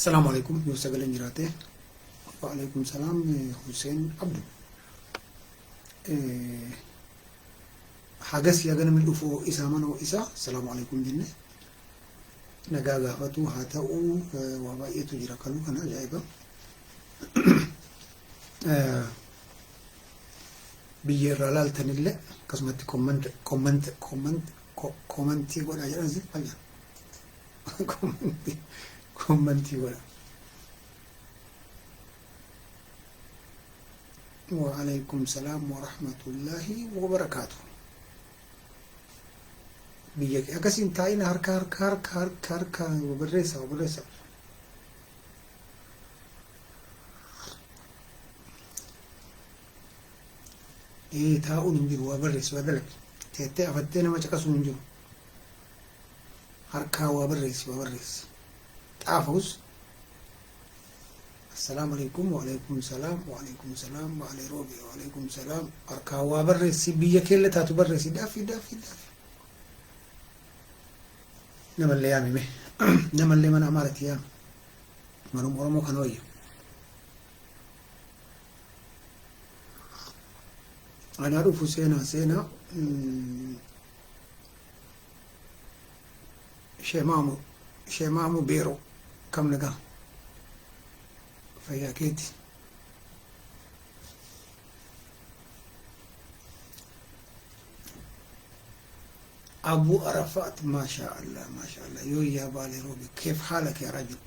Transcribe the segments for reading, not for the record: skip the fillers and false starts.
السلام عليكم يوسف الانجراته وعليكم السلام حسين عبد حاجس يا جنم الأفو إسامنا وإسا السلام عليكم جنة نجاga فتو هاتو وباقي تجرا كلو كنا جايبه بيجر رلال تنيله كسمت كومنتي ولا جالس أجا كومنتي ولا وعليكم السلام ورحمة الله وبركاته بيجك أكاسين تاين هركا وبرسا إيه تاو نجرو وبرس ودلك تيتة أفتنا ما تكاسو نجرو هركا وبرس تعافوس السلام عليكم وعليكم السلام وعليكم السلام وعلي روبي وعليكم السلام هركا وبرس بيجك اللي تاتو برس دافي نما اللي يامي مه نما اللي من عمارة يام منهم أرمو خنوية أنا أعرف سينا شيمامو بيرو كم نقا فيا كيتي أبو عرفات ما شاء الله يو يا بالي روبي كيف حالك يا رجل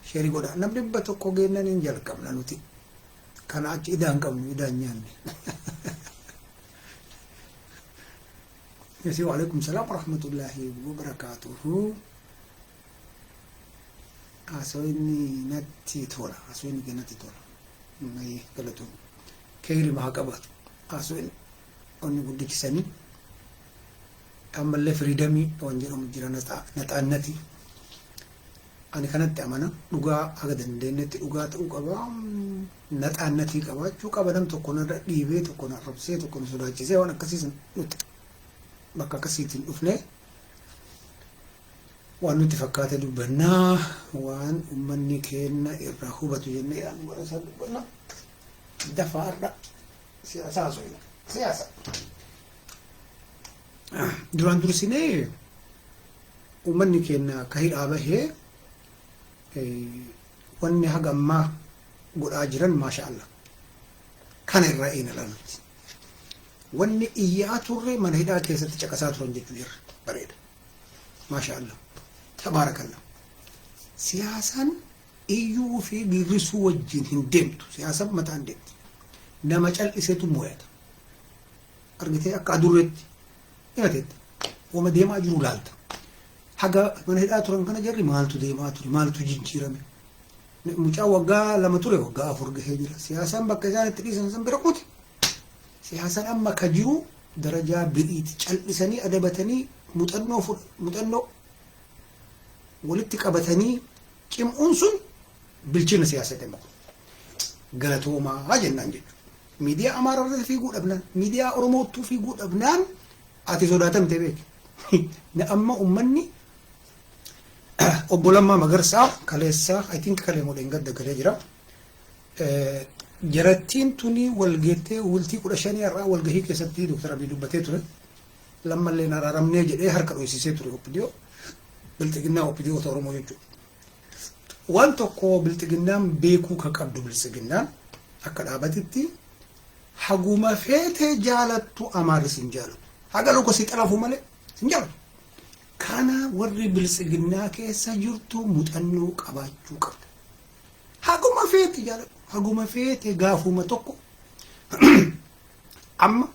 شيري قولا نبدأ كوغينا ننجل كم نانوتي كان أجي إدان كم إدان نياني يسيو عليكم السلام ورحمة الله وبركاته أسويني نتي تولا ما يقلتون كيري ما هكبات أسوين أني قدك سني أما اللي فريدمي وانجرهم جرا نتعنتي أنا كانت أمانة لقى أقدر دينتي لقى تقوى نتعنتي كبا شو كبا نم تكون ريبة تكون ربسة تكون سلاجة زي وانا كسيسن نت بكا كسيتين أفنى وان نتفكرت دبنا وان أمني كنا الرهوبة جنة يعني ورسال دبنا دفع سياسة duraan dursinee uummanni keenya ka hidhaa bahee wanni haga ammaa godhaa jiran maasha Allah kana irraa ilaalanuti wanni iyyaa turre mana hidhaa keessatti caqasaa turan jechuu jirra bareeda maasha Allah tabaarakallah siyaasaan iyyuu fi girrisuu wajjin hin deemtu siyaasaan mataan deemti nama cal'iseetu moo'ata argitee akka adurreetti ياتيت وما ديما أجرو لالتا حاجة من هيدا ترى كنا جري مالتو ديما تري مالتو جنشيرامي مجا وقا لما تري وقا فرق هيجرا سياسة بكجان تريس نسم برقوت سياسة أما كجرو درجة بريت تشل لساني أدبتني متأنو ولدتك أبتني كم أنسون بالجنة سياسة ديما قالتو ما هاجن نانجي ميديا أمارة في قول أبنان ميديا أرموتو في قول أبنان أتي صداتم تبيك نأما أمني أبولما مغرسا كاليسا I think كاليمو دينغد دقل جرا جراتين توني والجيتي ولتي كل شاني أرى والجهي كسبتي دكتور أبي دوبتي ترى لما اللي نرى رمني جدي هركر ويسيسي ترى أوبديو بلتقينا أوبديو ثورمو يجو وانتو كو بلتقينا بيكو كقبض بلتقينا أكد أبدتي حقوما فيته جالتو أمارسين جالتو هذا لو كسيت ألفه ملء سنجاب كان وري بالسجنة كسجرتو متأنو كباجو كبد هاقو ما فيت جال هاقو ما فيت غافو ما توكو أما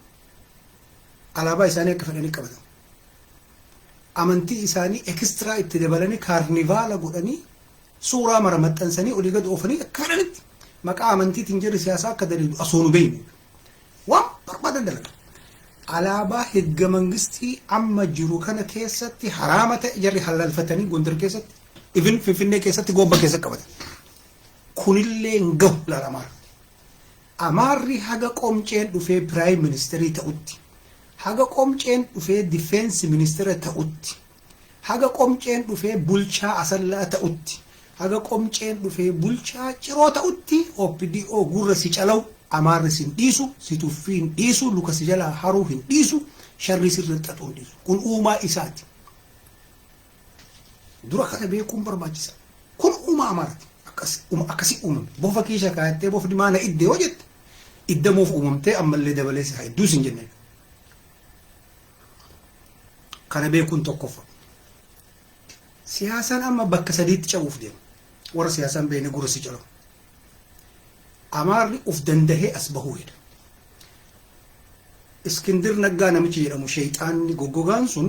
على باي ساني كفلني كبد أمنتي إساني إكسترا اتدبلني كارنيفالا قدني صورة مرمت أنساني ولي قد أوفني كارنت مكا أمنتي تنجر سياسة كدليل أصول بيني وام برباد الدلق alaabaa hidga mangistii amma jiru kana keessatti haraama ta'e jarri halalfatanii gondar keessatti even finfinnee keessatti gobba keessatti qabatan kunillee ngahu lalamaa amaarri haga qomceen dhufee prime ministerii ta'utti haga qomceen dhufee defense minister ta'utti haga qomceen dhufee bulchaa asallaa ta'utti haga qomceen dhufee bulchaa ciroo ta'utti OPDO gurra si calaw amaarri sin dhiisu si tuffii hin dhiisu luka si jalaa haruu hin dhiisu sharri sirri xaxuu hin dhiisu kun uumaa isaati dura kana beekuun barbaachisa kun uumaa amaarati akkasi uumame bofa keessa kaayattee bofa dimaana iddee hoo jette iddamuuf uumamtee ammallee dabalee si hedduu sin jenne kana beekuun tokkoffa siyaasaan amma bakka sadiitti cabuuf deema warra siyaasaan beene gurra si calaw amaarri uf dandahee as bahuu heda Iskindir Naggaa namichi jedhamu shayxaanni goggogaan sun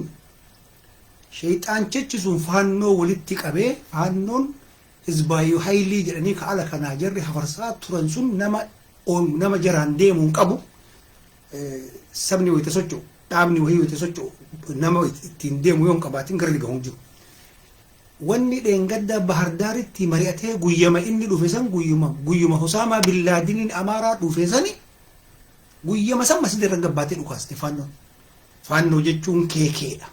shayxaan jechuun faannoo walitti qabee faannoon hizbaayyuu haylii jedhanii ka'ala kanaa jarri hafarsaa turan sun nama jaraan deemuun qabu sabni wayita socho'u dhaabni wayii wayita socho'u nama ittiin deemu yoon qabaatiin gara gahuun jiru wanni dheengadda Bahardaaritti mari'atee guyyama inni dhufe san guyyuma Husaamaa Billaadiniin Amaaraa dhufe sani guyyama san masjida irra gabbaatee dhukaaste faannoo jechuun keekeedha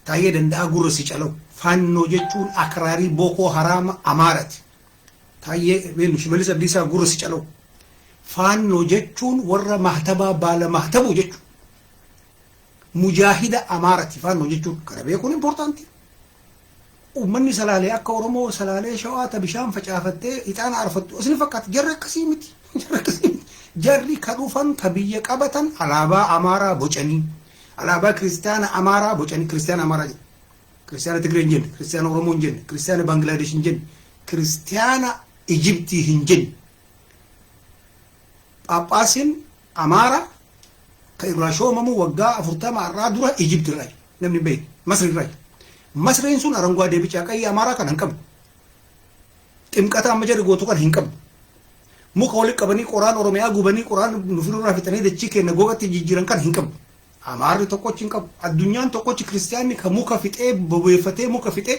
taayee danda'a gurra si calaw faannoo jechuun akraarii Bookoo Haraama Amaarati taayee beenu Shimallis Abdiisaa gurra si calaw faannoo jechuun warra mahtabaa baala mahtabu jechuun mujaahida Amaarati faannoo jechuun kana beekuun importanti ummanni salaalee akka Oromoo salaalee Shawaata bishaan facaafattee ixaana arfattu isin fakkaata jarri akkasii miti jarri ka dhufan ka biyya qabatan alaabaa Amaaraa bocanii alaabaa kiristaana Amaaraa bocanii kiristaana Amaaraa jedhu kiristaana Tigree hin jenne kiristaana Oromoo hin jenne kiristaana Bangladesh hin jenne kiristaana Ijiptii hin jenne Phaaphaasiin Amaaraa ka irraa shoomamu waggaa 40 irraa dura Ijipti irraa namni beeku Masri irraa Masriin sun aranguwaadee bicaa qayyii Amaaraa kan hin qabu ximqata amma jedhu gootu kan hin qabu muka walitti qabanii qoraan Oromiyaa gubanii qoraan nufirraa fixanii dachii kenna gogatti jijjiiran kan hin qabu Amaarri tokkochi hin qabu addunyaan tokkochi kiristaanni ka muka fixee bobeeffatee muka fixee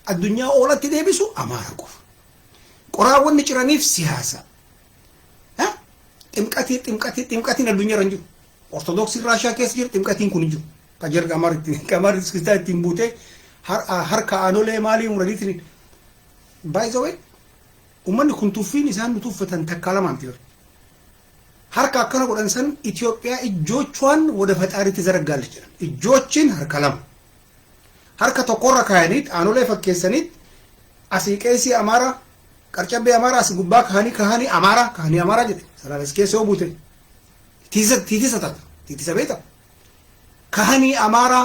addunyaa oolatti deebisu Amaara qofa qoraawwanni ciraniif siyaasa ximqatiin addunyaa irra jiru ortodoksii Raashaa keessa jiru ximqatiin kun jiru ka jarga Amaaritti kiristaanni ittiin buutee harka aanolee maalii muradiitiin by the way ummanni kun tuffiin isaan nutuffatan takka lamaan tir harka akkana godhan san Itoophiyaa ijoochuan wada faxaaritti zaraggaale jiran ijoochin harka lama harka tokkorra kaayaniit aanolee fakkeessaniit asii qeesii Amaaraa qarcabbee Amaaraa asii gubbaa kahanii Amaaraa jedhe salaalas keessoo buute tiitisa beeta kahanii Amaaraa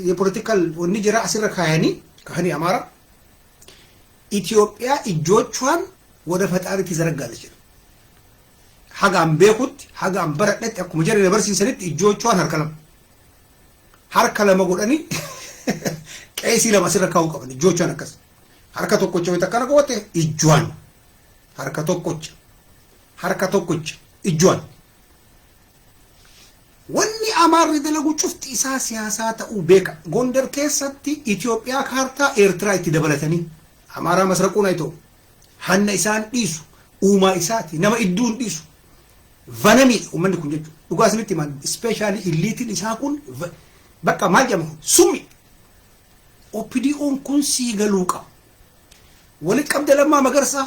የፖለቲካል ወኒ ጅራ asirra kaayanii kahanii Amaaraa Itoophiyaa ijoochuan wada faxaaritti zaraggaale jiran hagam beekut hagam baradhetti akkuma jarri dabarsiisanitti ijoochuan harka lama godhanii qeesii lama asirra kaa'uu qaban ijoochuan akkas harka tokkocha wayita akkana goote ijuan harka tokkocha ijuan wanni Amaarri dalagu cufti isaa siyaasaa ta'uu beeka Gondar keessatti Itoophiyaa kaartaa Eertiraa itti dabalatanii Amaaraa masraquun aytoo hanna isaan dhiisu uumaa isaati nama idduun dhiisu vanamiidha uummanni kun jechuudha dhugaa isinitti himan ispeeshaalii illiitiin isaa kun bakka maal jedhamu summi OPDO'n kun sii galuu qaba walitti qabda Lammaa Magarsaa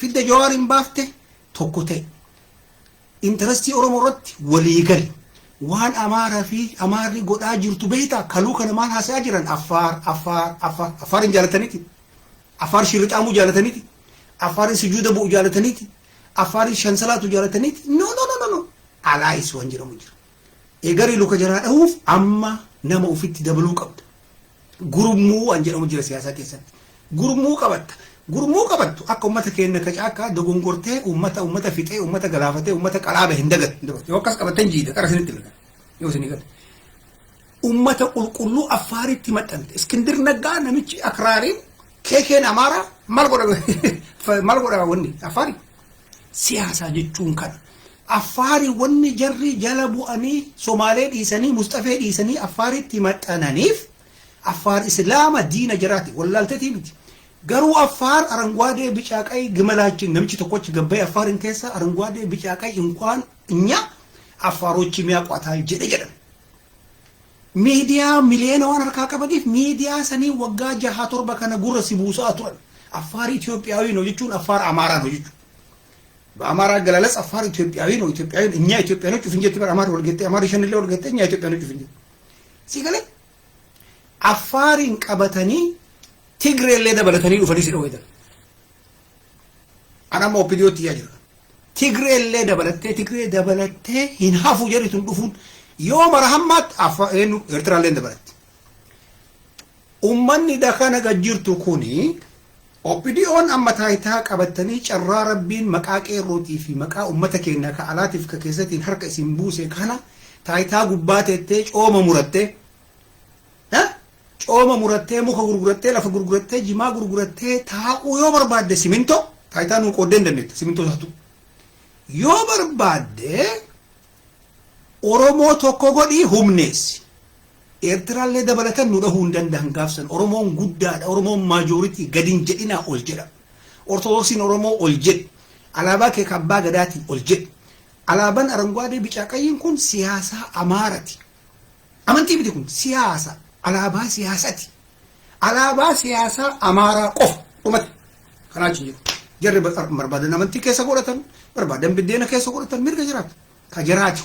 fidda Jawaariin baafte tokko ta'e intarastii Oromoo irratti walii gali waan Amaaraa fi Amaarri godhaa jirtu beektaa kaluu kana maal haasaa jiran Afaarin jaalataniiti Afaar shirixaamuu jaalataniiti Afaarin sujuuda bu'u jaalataniiti Afaarin shansalaatu jaalataniiti no alaayis waan jedhamu jira eegarii luka jaraa dhahuuf amma nama ofitti dabaluu qabda gurmuu waan jedhamu jira siyaasaa keessatti gurmuu qabattu akka ummata keenya kacaakkaa dogongortee ummata fixee ummata galaafatee ummata qaraaba hin dagat yoo akkas qabatan jiida qara isinitti lagan yoo isinii gala ummata qulqulluu Afaaritti maxxante Iskindir Naggaa namichi akraariin keekeen Amaaraa maal godha wanni Afaari siyaasaa jechuun kana Afaari wanni jarri jala bu'anii Somaalee dhiisanii Mustafee dhiisanii Afaaritti maxxananiif Afaar Islaama diina jiraati wallaalteetii miti garuu Afaar aranguwaadee bicaaqay gimalaachin namichi tokkochi gabbay Afaarin keessa aranguwaadee bicaaqay inkwaan inya Afaarochi miyaa qataa jedhan miidiyaa miliyoona waan harkaa qabaniif miidiyaa sanii waggaa 6-7 kana gurra si buusaa turan. Affaar Itoophiyaawi no jechuun Affaar Amaaraa no jechuun. በአማራ ገላለጽ አፋር ኢትዮጵያዊ ነው ኢትዮጵያዊ እኛ ኢትዮጵያኖች ፍንጀት በር አማር ወልገቴ አማር ሸንለ ወልገቴ እኛ ኢትዮጵያኖች ፍንጀት ሲገለ አፋሪን ቀበተኒ ትግሬ ለደበለተኒ ኡፈኒ ሲዶ ወይደ አናማ ኦፒዲዮት ያጅራ ትግሬ ለደበለቴ ትግሬ ደበለቴ ሂንሃፉ ጀሪቱን ዱፉን ዮ መርሐማት አፋኤኑ ኤርትራ ለንደበለት ኡመኒ ዳካና ገጅርቱ ኩኒ ኦፒዲዮን አመታይታ ቀበተኒ ጨራ ረቢን መቃቄ ሮቲ ፊ መቃ ኡመተ ከና ከአላቲፍ ከከሰቲን ሐርቀ ሲምቡሴ ካና ታይታ ጉባቴቴ ጮመ ሙረቴ ጮመ ሙረቴ ሙከ ጉርጉረቴ ለፈ ጉርጉረቴ ጂማ ጉርጉረቴ ታቁ ዮ በርባደ ሲሚንቶ ታይታ ነው ቆደ እንደነት ሲሚንቶ ሳቱ ዮ በርባደ ኦሮሞ ቶኮ ጎዲ ሁምኔስ ኤርትራሌ ደበለተን ነው ደሁ እንደንዳን ጋፍሰን ኦሮሞን ጉዳዳ ኦሮሞን ማጆሪቲ ገዲን ጀዲና ኦልጀዳ ኦርቶዶክሲን ኦሮሞ ኦልጀድ አላባ ከካባ ገዳቲ ኦልጀድ አላባን አረንጓዴ ቢጫ ቀይን ኩን ሲያሳ አማራቲ አመንቲ ቢትኩን ሲያሳ አላባ ሲያሳቲ አላባ ሲያሳ አማራ ቆፍ ኡመት ከናች ጀር በጠር መርባደና አመንቲ ከሰ ጎረተን በርባደን ቢደነ ከሰ ጎረተን ሚርገ ጅራት ከጀራቲ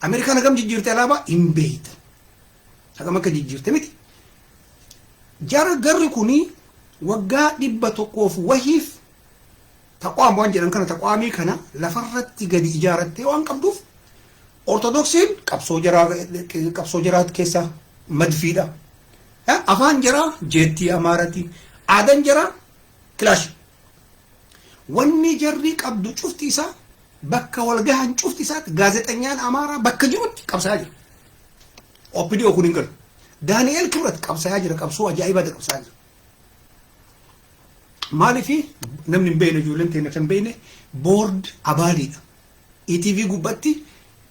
أمريكا نقام جيرت على إمبيت هذا ما كجيرت متى جار جركوني وجا دبة توقف وهيف تقوم بانجر كان تقوامي كنا لفرت تجد إجارة وان كبدوف أرثوذكسين كبسو جرات كيسا مدفيدا أفان جرا جيتي أمارتي عادن جرا كلاش وني جريك عبدو شفتي سا bakka walgahan cufti isaat gaazexenyaan amaaraa bakka jirutti qabsaa jira opidiyoo kun hin galu daani'eel kibrat qabsaa jira qabsoo ajaa'ibaadha qabsaa jira maaliif namni hin beekne ijoolleen teenya kan beekne boord abaaliidha ETV gubbatti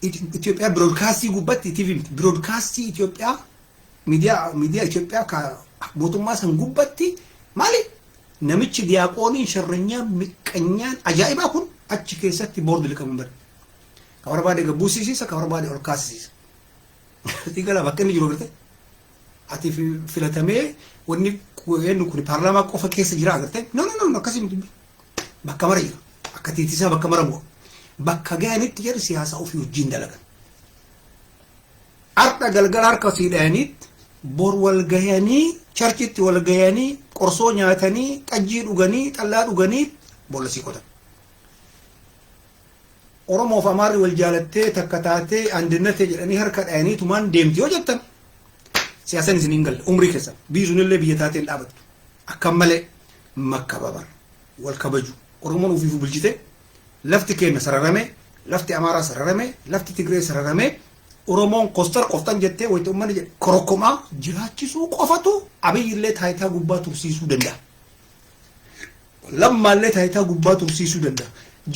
Itoophiyaa biroodkaastii gubbatti ETV biroodkaastii Itoophiyaa miidiyaa Itoophiyaa ka mootummaa san gubbatti maali namichi diyaaqooniin sharranyaan miqqanyaan ajaa'ibaa kun achi keessatti boord liqamu bar ka barbaade gabuusisiisa ka barbaade ol kaasisiisa tigala bakka inni jiru garte ati filatamee wanni kun paarlaamaa qofa keessa jira agarte no akkasii miti bakka mara jira akka tiitisaa bakka mara bu'a bakka gaanitti jedhu siyaasa ofii wajjin dalagan arda galgala harka siidhaaniit bor wal gahanii charchitti wal gahanii qorsoo nyaatanii xajjii dhuganii xallaa dhuganii boolla sii qotan ኦሮሞ ፈማሪ ወልጃለቴ ተከታቴ አንድነቴ ጀለኒ ሀርከ ዳይኒ ቱማን ዴምቲ ወጀተን ሲያሰን ዝኒንገል ኡምሪ ከሰ ቢዙንለ ቢየታቴን ዳበት አከመለ መከባበር ወልከበጁ ኦሮሞን ኡፊፉ ብልጅቴ ለፍት ከነ ሰረረሜ ለፍት አማራ ሰረረሜ ለፍት ትግሬ ሰረረሜ ኦሮሞን ኮስተር ቆፍጠን ጀቴ ወይ ተመነ ኮሮኮማ ጅራቺሱ ቆፈቱ አብይለ ታይታ ጉባቱ ሲሱ ደንዳ ለማለ ታይታ ጉባቱ ሲሱ ደንዳ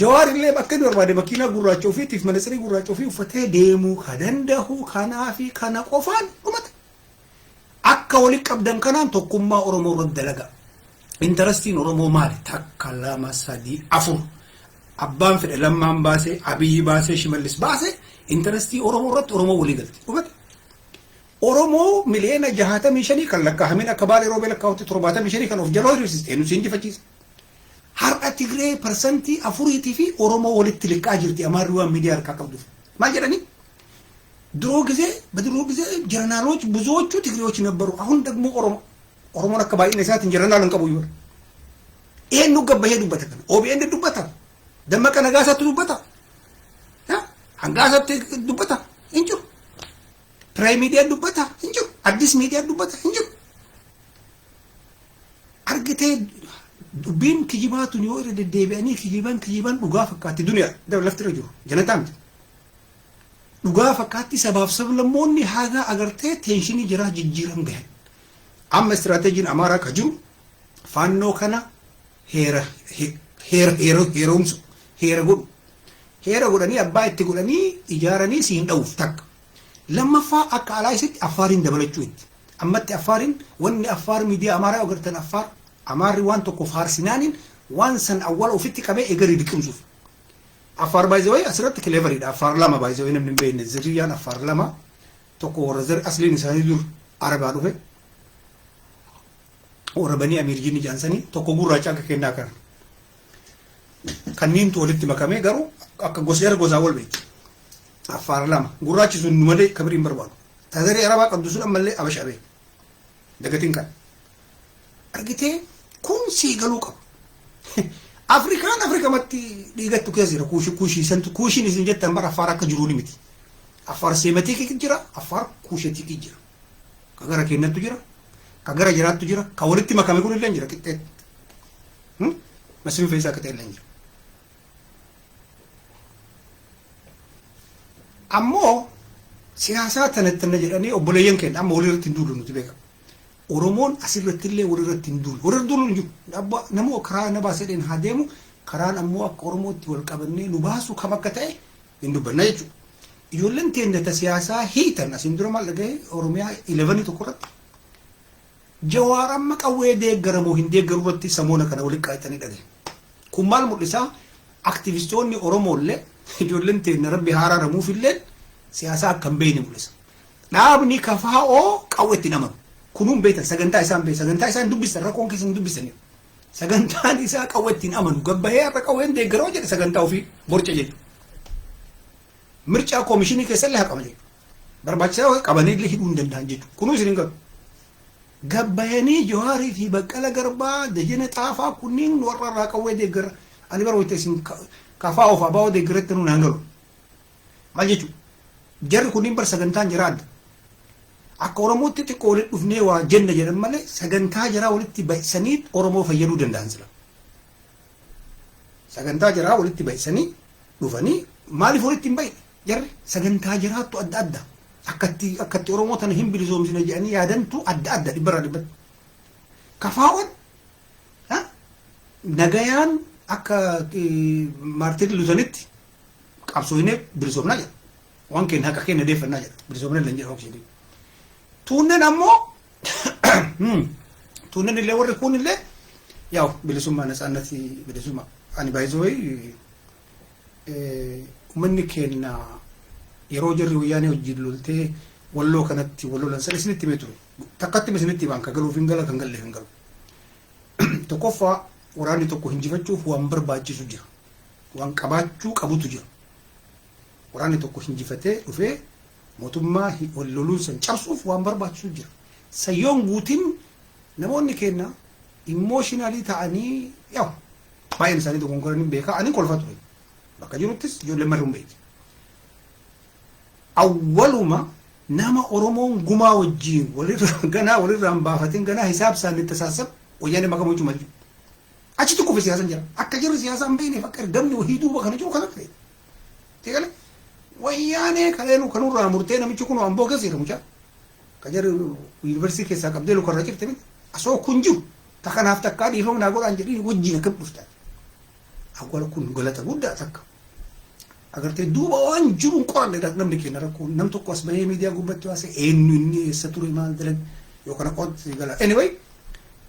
جوار اللي بكن وربادي بكينا غراچو في تيف منسري غراچو في فتح ديمو خدنده خنافي خنا قفان قمت اكا ولي قبدن كنان توكما اورمو ردلغا انترستين اورمو مال تكلا مسدي افو ابان في لما امباسي ابي باسي شملس باسي انترستي اورمو رت اورمو ولي غلط قمت اورمو ملينا جهاته ميشني كلكا همينا كبالي روبل كاوتي ترباته ميشني كانوا في جلوري سيستم سينجي فجيس har'a tigree persentii afuriitii fi oromoo walitti liqaa jirti amaarriwaan miidiyaa harkaa qabduuf maal jedhani በድሮ ጊዜ ጀነራሎች ብዙዎቹ ትግሬዎች ነበሩ አሁን ደግሞ ኦሮሞን akka baay'ina isaatiin ጀነራልን qabu ይወር ይሄን ነው ገበ ሄዱበት ኦቢኤን ዱበታ ደመቀ ነጋሳት ዱበታ አንጋሳት ዱበታ እንጂ ፕራይም ሚዲያ ዱበታ እንጂ አዲስ ሚዲያ ዱበታ እንጂ አርግቴ dubbiin kijibaatu yoo irra deddeebi'anii kijiban dhugaa fakkaatti duniyaa dabalafti irra jiru janataan dhugaa fakkaatti sabaaf sablammoonni haga agartee teenshinii jira jijjiiram gahan amma istiraatejin amaaraa ka jiru faannoo kana heera godhanii abbaa itti godhanii ijaaranii siin dha'uuf takka lammaffaa akka alaayisitti affaariin dabalachuu itti ammatti affaariin wanni affaar miidiyaa amaaraa agartan affaar amaarri waan tokko faarsinaanin waan san awwal ofitti qabee egarii diqimsuuf Affaar baay'ee asirratti kileevariidha. Affaar lama baay'ee namni hin beekne ziriyyaan affaar lama tokko warra zirri asliin isaanii dur arabaa dhufe warra banii amiirjiin ijaansanii tokko gurraacha akka kennaa kan kanniintu walitti makamee garuu akka gosa gosaa wal beekti. Affaar lama gurraachi sun malee kabiriin barbaadu. Tazarii arabaa qabdu sun ammallee abashaa beeku. Dagatiin kan argitee kun sii galuu qabu. Afrikaan Afrikamatti dhiigattu keessa jira kuushii santu kuushiin isin jettan bara affaar akka jiruu ni miti. Affaar seematii jira, affaar kuushetii jira. Ka gara keenyattu jira, ka gara jiraattu jira, ka walitti makame kun illee jira qixxeetti. Masii fe'isaa akka ta'e illee jira. Ammoo siyaasaa tanattanna jedhanii obboleeyyan keenya amma walirratti hin duulu nuti beekama. Oromoon asirratti illee walirratti hin duulu. Walirra duulu hin jiru. Namoo karaa na baasedheen haa deemu karaan ammoo akka Oromootti wal qabannee nu baasu kam akka ta'e hin dubbanna jechuudha. Ijoolleen teendata siyaasaa hiitan asin dura maal dhagaye Oromiyaa 11 tokko irratti Jawaar amma qawwee deeggaramoo hin deeggaru irratti samoona kana walitti qaayitanii dhagaye. Kun maal mul'isaa aktivistoonni Oromoollee ijoolleen teenya rabbi haaraaramuuf illee siyaasaa akka hin beekne mul'isa. Dhaabni kafaa'oo qawweetti namanu. Kunuun beektan sagantaa isaan beekan sagantaa isaan dubbisan rakkoon keessa hin dubbisanii. Sagantaan isaa qawweetti namanu gabbahee har'a qawween deeggaroo jedhe sagantaa ofii borca jedhu. Mircaa koomishinii keessallee haa qaban jechuudha. Barbaachisaa qabanii illee hidhuu hin danda'an jechuudha. Kunuun isin hin galu. Gabbayanii Jawaarii fi Baqqala Garbaa Dajana Xaafaa kunniin warra irraa qawwee deeggara. Ani bara wayita isin kafaa of abaa'oo deeggaratti nuun hangalu. Maal jechuudha? Jarri kunniin bar sagantaan jira adda. Akka Oromootti xiqqoo walitti dhufnee waa jenna jedhan malee sagantaa jiraa walitti baay'isanii Oromoo fayyaduu danda'an sila. Sagantaa jiraa walitti baay'isanii dhufanii maaliif walitti hin baay'ine? Jarri sagantaa jiraattu adda adda. Akkatti Oromoo tana hin bilisoomsine jedhanii yaadantu adda adda dhibbarraa dhibbatti. Kafaawwan nagayaan akka Maartiin Luutanitti qabsooyinee bilisoomnaa jedha. Waan keenya haqa keenya deeffannaa jedha. Bilisoomnee illee jedha oksijii. Tuunnen ammoo tuunnen illee warri kun illee yaa'u bilisummaa natsaannati bilisummaa ani baay'isooyi uummanni keenya yeroo jarri wayyaanee wajjin loltee walloo kanatti wallolan sana isinitti himee ture. Takkatti isinitti himaan kan galuuf hin gala kan galleef hin galu. Tokkoffaa waraanni tokko hinjifachuuf waan barbaachisu jira. Waan qabaachuu qabutu jira. Waraanni tokko hinjifatee dhufee mootummaa walloluun san cabsuuf waan barbaachisu jira. Sayyoon guutiin namoonni keenya immooshinaalii ta'anii yaa'u baay'een isaanii dogongoranii beekaa ani kolfaa ture. Bakka jiruttis ijoollee marri hin beekne. Awwaluma nama Oromoon gumaa wajjin walirraan baafatiin ganaa hisaab isaanii tasaasab wayyaanee makamu jechuun malee. Achitti kufe siyaasan jira. Akka jirri siyaasaan beekneef akka ergamni wahii duuba kana jiru kana ta'e. Teegalee wayyaanee kaleenu kanurraa murtee namichi kun amboo keessa jira mucaa. Ka jarri yuunivarsiitii keessaa qabdee lukarra jirte miti. Asoo kun jiru takkanaaf takkaa dhiifama naa godhaan jedhii wajjin akka dhuftan. Awwaala kun galata guddaa takka. Agartee duuba waan jiruun qoranne namni keenya rakkoo nam tokko as bahee miidiyaa gubbatti waase eenyu inni eessa ture maal dalag yookaan qotti gala. Anyway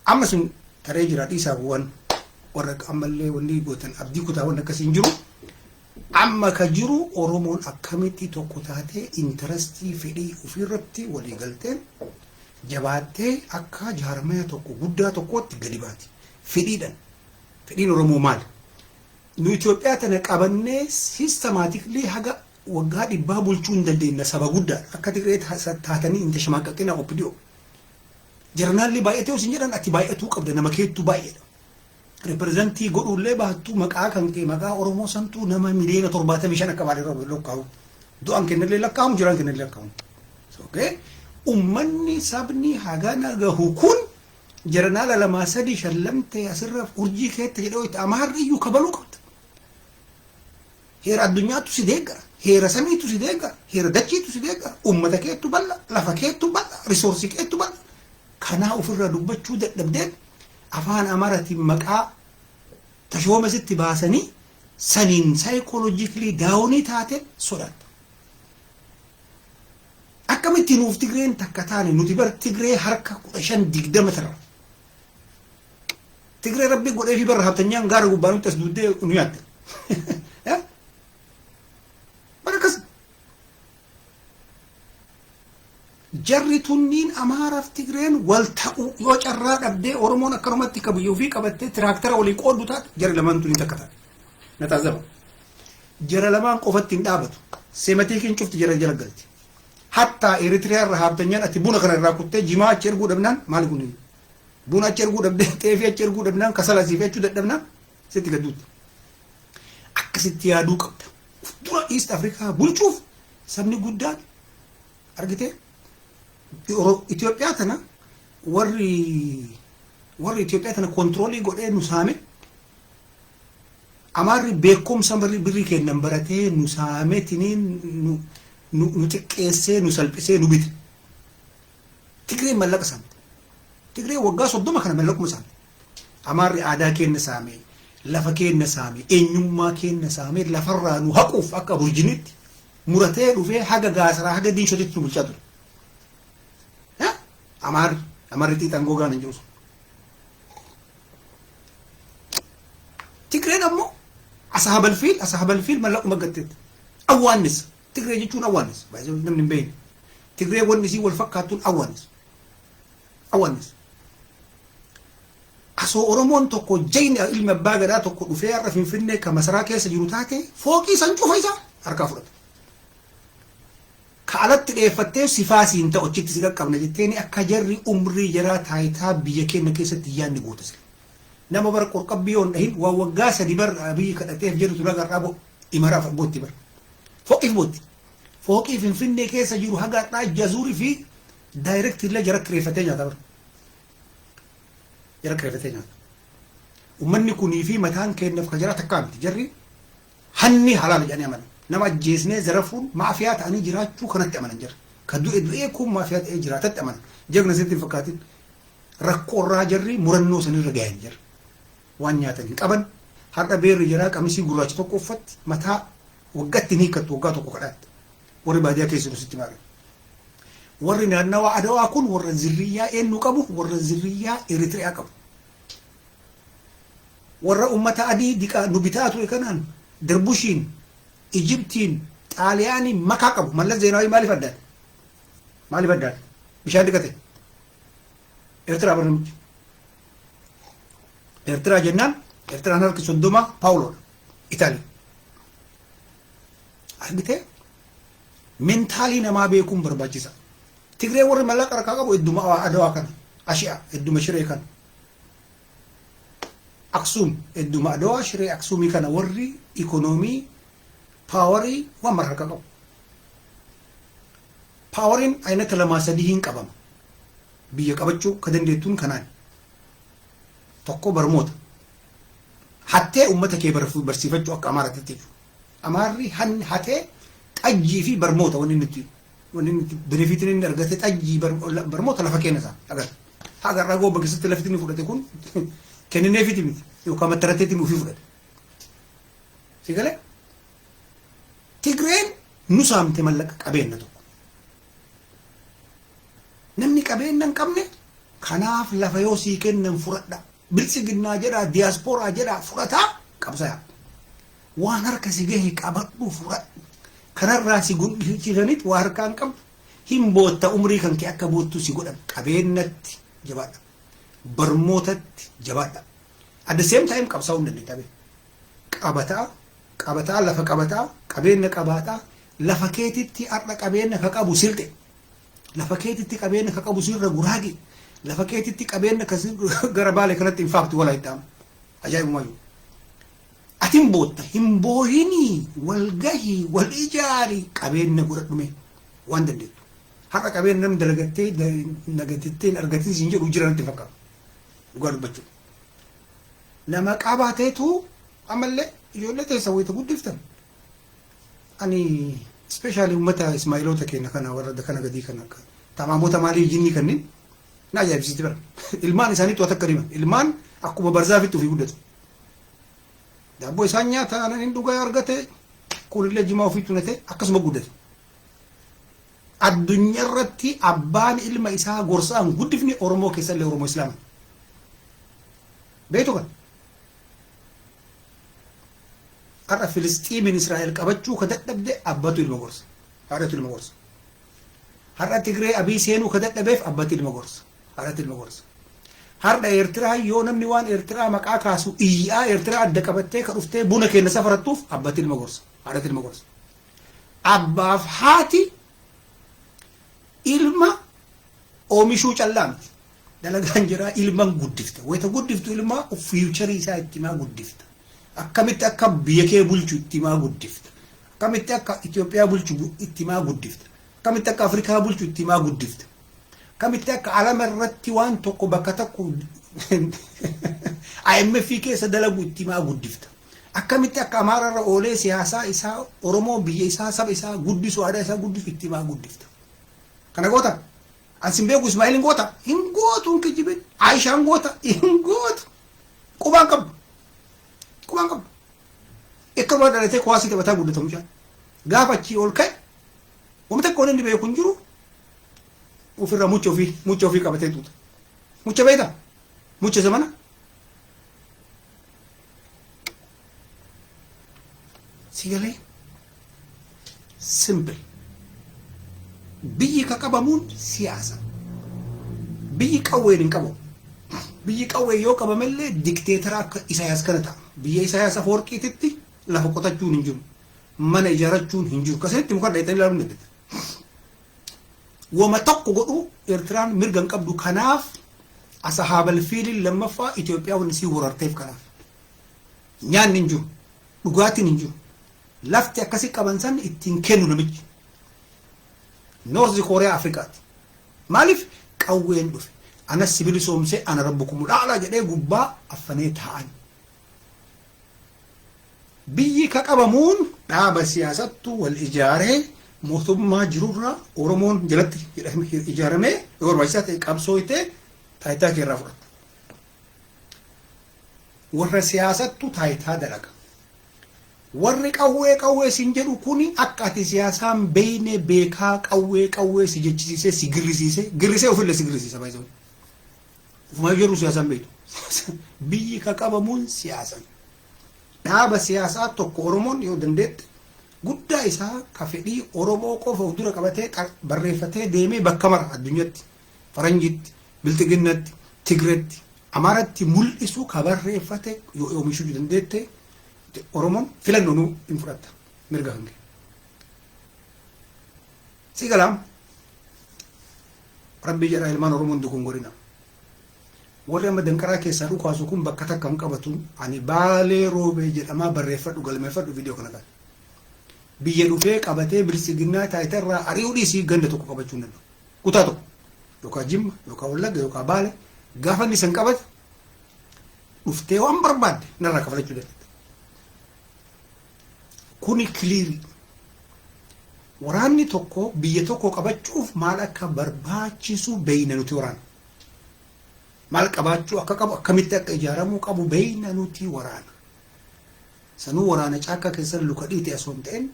amma sun taree jira dhiisaa waan warra ammallee wanni gootan abdii kutaa waan akkasii hin jiru. Amma ka jiru Oromoon akkamitti tokko taatee intarastii fedhii ofiirratti walii galteen jabaattee akka jaarmaya tokko guddaa tokkootti gadi baati. Fedhiidhaan. Fedhiin Oromoo maali? Nu Itoophiyaa tana qabannee sistemaatikli haga waggaa dhibbaa bulchuu hin dandeenya saba guddaa akka Tigree taatanii hin tashmaaqaqina OPDO. Jarnaalli baay'atee osin jedhan ati baay'atuu qabda nama keettuu baay'eedha. Reprezentii godhullee baattuu maqaa kan kee maqaa Oromoo santuu nama miliyoona 75 akka baay'ee lakkaa'u. Du'aan kennallee lakkaa'amu jiraan kennallee lakkaa'amu. Uummanni sabni haga nagahu kun jarnaala lamaa sadii shallamtee asirra urjii keetta jedhoo itti amaarriyyuu kabaluu qabda. Heera addunyaatu si deeggara. Heera samiitu si deeggara. Heera dachiitu si deeggara. Uummata keettu bal'a. Lafa keettu bal'a. Risoorsii keettu bal'a. Kanaa ofirraa dubbachuu dadhabdeen afaan Amaaraatiin maqaa tashoomasitti baasanii saniin saayikooloojikilii daawunii taate sodaata. Akkamitti nuuf Tigreen takka taane nuti bar Tigree harka 15-20 tarra. Tigree rabbi godhee fi barra habtanyaan gaara gubbaa nutti as duudee nu yaatte. jarri tunniin Amaaraaf Tigreen wal ta'u yoo carraa dhabdee Oromoon akkanumatti kabiyyuu fi qabattee tiraaktara walii qooddu taate jarri lamaan tunniin takka taate. Na taazaba. Jara lamaan qofatti hin dhaabatu. Seematiikiin cufti jara jala galti. Hatta Eritiriyaa irraa haabtanyaan ati buna kana irraa kuttee jimaa achi erguu dhabnaan maali kunniin? Buna achi erguu dhabdee xeefii achi erguu dhabnaan kasala siifee achuu dadhabnaan sitti gadduutti. Akkasitti yaaduu qabda. Dura East Afrikaa bulchuuf sabni guddaan argitee Itoophiyaa tana warri Itoophiyaa tana kontroolii godhee nu saame Amaarri beekumsa birrii kennan baratee nu saame tiniin nu xiqqeessee nu salphisee nu bite. Tigreen mallaqa saamte. Tigreen waggaa 30 kana mallaquma saamte. Amaarri aadaa kenna saame, lafa kenna saame, eenyummaa kenna saame lafarraa nu haquuf akka burjinitti muratee dhufee haga gaasaraa haga diishotitti nu bulchaa ture. Amaarri xiixan gogaan hin jiru. Tigreen ammoo ashaabal fiil mallaquma gatteetti. Awwaannis Tigree jechuun awwaannis. Baay'ee namni hin beekne. Tigree wanni isii wal fakkaatuun awwaannis. Awwaannis. Asoo Oromoon tokko jayni ilmi abbaa gadaa tokko dhufee har'a Finfinnee kan masaraa keessa jiru taate fooqii san cufa isaa harkaa fudhata. Ka alatti dheeffattee sifaasiin ta'u achitti si qaqqabna jetteeni akka jarri umrii jaraa taayitaa biyya keenya keessatti yaadni gootas. Nama bara qorqabbii yoon dhahin waa waggaa sadi bara biyyi kadhateef jedhu tura garraa bo imaraaf bootti bara. Fooqiif bootti. Fooqii Finfinnee keessa jiru haga har'aa jazuurii fi daayirektii illee jara kireeffatee nyaata bara. Jara kireeffatee nyaata. Uummanni kunii fi mataan kennaaf ka jara takkaa miti jarri hanni halaala jedhanii amanan. Nama ajjeesnee zarafuun maafiyaa ta'anii jiraachuu kanatti amanan jira. Ka du'e kun maafiyaa ta'ee jiraatatti amanan. Jagna sitti hin fakkaatin. Rakkoo irraa jarri murannoo sanirra gahan jira. Waan nyaatan hin qaban har'a beerri jiraa qamisii gurraacha tokko uffatti mataa waggaatti ni hiikkattu waggaa tokko kadhaatti. Warri baadiyyaa keessa sitti maaran. Warri naannawaa Adawaa kun warra zirriyyaa eenyu qabu warra zirriyyaa Eritiriyaa qabu. Warra ummata adii diqaa nu bitaa ture kanaan Darbushiin Ijiptiin Xaaliyaanii makaa qabu. Mallas Zeenaawii maaliif addaan? Maaliif addaan? Bishaan dhiqate. Eertiraa barnamichi. Eertiraa jennaan Eertiraan harki 30 Paawuloodha. Itaalii. Argitee mentaalii namaa beekuun barbaachisa. Tigree warri mallaqa harkaa qabu hedduma Adawaa kana. Ashi'a hedduma Shiree kana. Aksuum hedduma Adawaa Shiree Aksuumii kana warri ikonoomii paawarii waan mara harkaa qabu. Paawariin aynata lamaa sadii hin qabama. Biyya qabachuu ka dandeettuun kanaan. Tokko barmoota. Hattee uummata kee barsiifachuu akka Amaaraatti jechuudha. Amaarri hatee xajjii fi barmoota wanni nuti benefitiin inni argate xajjii barmoota lafa keenya isaa agarra. Haga ragoo bakkeessatti lafti inni fudhate kun kennineefiti miti yookaan mattaratteetiin ofii fudhate. Si galee? Tigreen nu saamte mallaqa qabeenya tokko. Namni qabeenya hin qabne kanaaf lafa yoo sii kennan fudhadha. Bilisiginnaa jedhaa diyaaspooraa jedhaa fudhataa qabsaa'aa. Waan harka si gahe qabadhu fudhadhu. Kanarraa si gundhiisanitti waa harkaa hin qabdu. Hin bootta umrii kan kee akka boottuu si godhan qabeenyatti jabaadha. Barmootatti jabaadha. At the same time qabsaa'uu hin dandeetta. Qabataa lafa qabataa qabeenya qabaataa lafa keetitti har'a qabeenya ka qabu silxe. Lafa keetitti qabeenya ka qabu sirra Guraage. Lafa keetitti qabeenya ka gara Baalee kanatti hin faaftu walaa itti amma. Ajaa'ibumayyuu. Atin bootta hin boohinii wal gahii wal ijaarii qabeenya godhadhume waan dandeettu. Har'a qabeenya namni dalagattee nagatettee argatiin siin jedhu jiranatti fakkaatu. Dhugaa dubbachuu. Nama qabaateetu ammallee ijoollee teessa wayita guddiftan. Ani especially ummata Ismaa'iloota keenya kana warra kana gadii kana tamaamota maalii jinni kanneen na ajaa'ibsiisti bara. Ilmaan isaanii to'ata akka diiman. Ilmaan akkuma barzaafitti ofii guddatu. Daabboo isaan nyaata hin dhugaa argate kunillee jimaa ofii tunate akkasuma guddatu. Addunyaa irratti abbaan ilma isaa gorsaan guddifni Oromoo keessallee Oromoo Islaama. Beektu kan? Har'a Filistiimiin Israa'el qabachuu ka dadhabde abbatu ilma gorsa. Haadhatu ilma gorsa. har'a Tigree Abii seenuu ka dadhabeef abbatti ilma gorsa. Haadhatti ilma gorsa. Har'a Eertiraa yoo namni waan Eertiraa maqaa kaasu iyyaa Eertiraa adda qabattee ka dhuftee buna keenya safarattuuf abbatti ilma gorsa. Haadhatti ilma gorsa. Abbaaf haati ilma oomishuu callaa miti. Dalagaan jira ilman guddifta. Wayita guddiftu ilma fiicharii isaa itti himaa guddifta. Akkamitti akka biyya kee bulchu itti himaa guddifta. Akkamitti akka Itoophiyaa bulchu itti himaa guddifta. Akkamitti akka Afrikaa bulchu itti himaa guddifta. Akkamitti akka alama irratti waan tokko bakka tokko IMF keessa dalagu itti himaa guddifta. Akkamitti akka Amaara irra oolee siyaasaa isaa Oromoo biyya isaa saba isaa guddisu aadaa isaa guddisu itti himaa guddifta. Kana goota. Ansin beeku Ismaa'eel goota. Hin gootu hin kijibin. Aishaan goota. Hin gootu. Qubaan qabdu. Qubaan qabdu. Akka bara dhalatee kuwaasii taphataa guddatamu jaan. Gaafa achii ol ka'e. Wanta akka inni beeku hin jiru. Ofirraa mucha ofii qabatee tuuta. Mucha beektaa? Mucha zamana? Sigalee simple. Biyyi ka qabamuun siyaasa. Biyyi qawween hin qabamu. Biyyi qawwee yoo qabamellee dikteetara akka Isaayaas kana ta'a. Biyya Isaayaas Afoorqiititti lafa qotachuun hin jiru. Mana ijaarrachuun hin jiru. Kasanitti muka dheedhanii ilaaluun dandeetta. Wama tokko godhu Eertiraan mirga hin qabdu kanaaf asahaabal fiilin lammaffaa Itoophiyaa wanni sii horarteef kanaaf. Nyaanni hin jiru. Dhugaatiin hin jiru. Lafti akkasii qaban san ittiin kennu namichi. North Korea Afrikaati. Maaliif qawween dhufe. Ana sibili soomsee ana rabbukum dhaala jedhee gubbaa affanee taa'an. Biyyi ka qabamuun dhaaba siyaasattu wal ijaaree mootummaa jirurraa Oromoon jalatti ijaaramee yoo barbaachisaa ta'e qabsooytee taayitaa keerraa fudhata. Warra siyaasattu taayitaa dalaga. Warri qawwee sin jedhu kuni akka ati siyaasaan beeyne beekaa qawwee si jechisiisee si girrisee ofillee si girrisiisa baay'isuu. Ufuma jedhu siyaasaan beeytu. Biyyi ka qabamuun siyaasan. Dhaaba siyaasaa tokko Oromoon yoo dandeette guddaa isaa ka fedhii Oromoo qofa of dura qabatee barreeffatee deemee bakka mara addunyaatti Faranjitti, Bilxiginnatti, Tigreetti, Amaaratti mul'isu ka barreeffate yoo oomishuu dandeette Oromoon filannoo nu hin fudhatta mirga hange. Sigalaam Rabbi jedha ilmaan Oromoon dukun godhina. Warri amma danqaraa keessaa dhukaasu kun bakka takka hin qabatu ani Baalee Roobee jedhamaa barreeffadhu galmeeffadhu viidiyoo kana kan. Biyya dhufee qabatee bilisiginnaa taayitaa irraa ari'uu dhiisii ganda tokko qabachuu hin danda'u. Kutaa tokko yookaan Jimma yookaan Wallagga yookaan Baalee gaafa inni san qabate dhuftee waan barbaadde narraa kafalachuu dandeetta. Kuni kiliirii. Waraanni tokko biyya tokko qabachuuf maal akka barbaachisu beeyna nuti waraana. Maal qabaachuu akka qabu akkamitti akka ijaaramuu qabu beeyna nuti waraana. Sanuu waraana caakkaa keessan luka dhiite asoo hin ta'in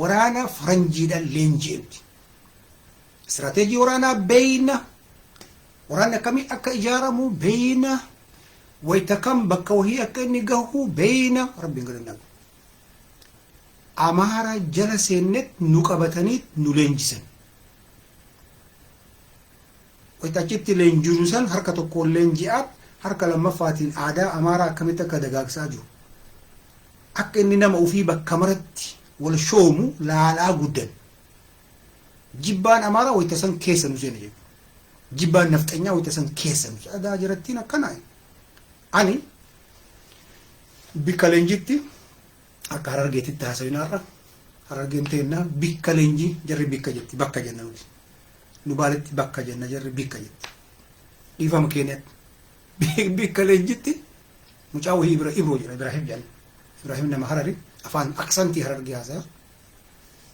waraana faranjiidhaan leenji'eeti. Istirateejii waraanaa beeyna. Waraanni akkamii akka ijaaramu beeyna. Wayita kam bakka wahii akka inni gahu beeyna. Rabbiin galanna. Amaara jala seennet nu qabatanii nu leenjisan. Wayita achitti leenjuu san harka tokko leenji'aat harka lammaffaatiin aadaa Amaaraa akkamitti akka dagaagsaa jiru. Akka inni nama ofii bakka maratti wal shoomu laalaa guddan. Jibbaan Amaaraa wayita san keessa nu seena jechuudha. Jibbaan nafxanyaa wayita san keessa nu seena. Aadaa jirattiin akkana. Ani bikka leenjitti akka Harargeetitti haasawinaarra Harargeen teennaa bikka leenjii jarri bikka jetti bakka jenna nuti. Nu Baaleetti bakka jenna jarri bikka jetti. Dhiifama keenyatti bikka leenjitti mucaa wahii Ibroo jedha Ibraahim jedhama. Ibraahim nama Harari afaan aksantii Harargee haasa'a.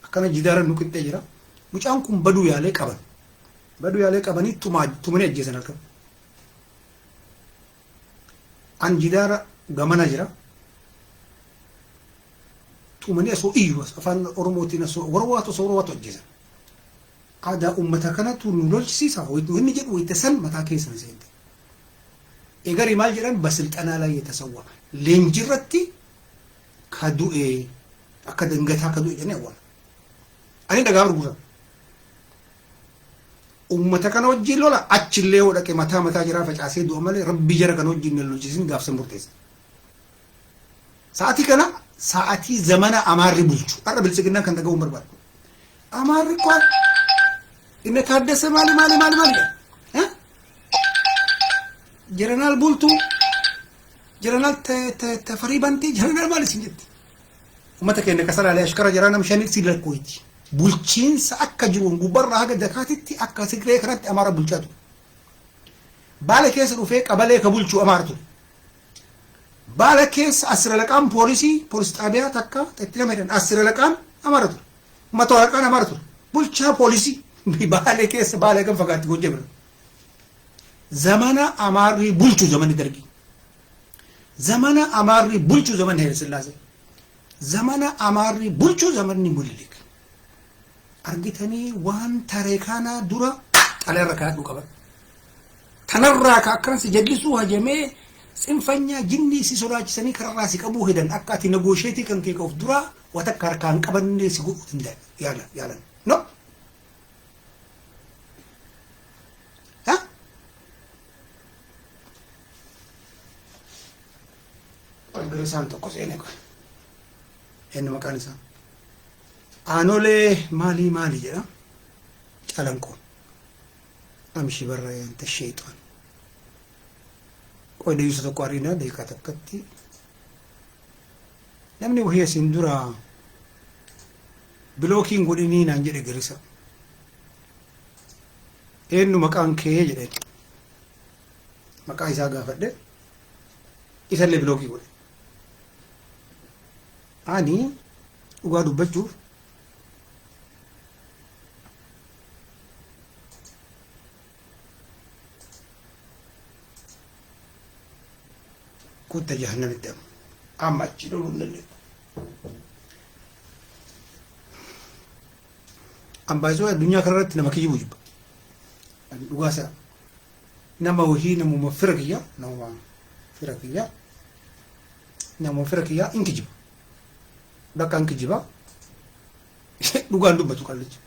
Akkana jidaara nu qixxee jira. Mucaan kun baduu yaalee qaban. Baduu yaalee qabanii tumanii ajjeesan halkan. An jidaara gamana jira. Tumanii asoo iyyuu afaan Oromootiin asoo warwaatu ajjeesan. Aadaa uummata kanatu nu lolchisiisa. Inni jedhu wayita san mataa keessa nu seente. Egarii maal jedhan basilxanaa laa yetasawwa. Leenjirratti ka du'e akka dangataa ka du'e jennee awwaala. Ani dhagaa gurguran. ummata kana wajjin lola achillee hodhaqe mataa jiraa facaasee du'a malee rabbi jara kana wajjin hin lolchiisin gaafsan murteessa. Sa'aatii kana sa'aatii zamana amaarri bulchu har'a bilisiginnaa kan dhaga'uun barbaadu. Amaarri qoon inni taaddasa maali Jeneraal Bultuu Jeneraal Tafarii Bantii Jeneraal maali isin jetti. Ummata keenya kasaraalee ashkara jaraa nam shanii si lakkooti. Bulchiinsa akka jiruun gubbarraa haga dakaatitti akka Tigree kanatti Amaara bulchaa ture. Baala keessa dhufee qabalee ka bulchuu Amaara ture. Baala keessa asiralaqaan poolisii xaabiyaa takka itti nama jedhan asiralaqaan Amaara ture. Matawalaqaan Amaara ture. Bulchaa poolisii baala keessa baala kan fagaatti gojjaa bira. Zamana Amaarri bulchuu zamanni Dargii. Zamana Amaarri bulchuu zamanni Hayila Sillaasee. Zamana Amaarri bulchuu zamanni Minilik. Argitanii waan taree kana dura xalayarra kaadhu qaban. Tanarraa ka akkanas jallisuu hajamee sinfanyaa jinnii si sodaachisanii kararraa si qabuu hedan akka ati negoosheetii kan kee of dura watakka harkaan qabannee si godhuu hin yaalan. No? Isaan tokko seenee qoe. Inni maqaan isaa. Aanolee maali jedha. Calanqoon. Amshi barrayaan tasheexoon. Qoe deeyusa tokko ariinaa deekaa takkatti. Namni wahii asiin dura bilookiin godhinii naan jedhe girisa. Eenyu maqaan kee jedhe. Maqaa isaa gaafadhe. Isallee bilookii godhe. Ani dhugaa dubbachuuf kutta jahannamitti amma achi loluu hin dandeenyu. Ambaasoo addunyaa kanarratti nama kijibu jibba. Dhugaa isaa nama wahii namuma fira kiyyaa in kijiba. Bakka in kijiba dhugaan dubbatu qallichi.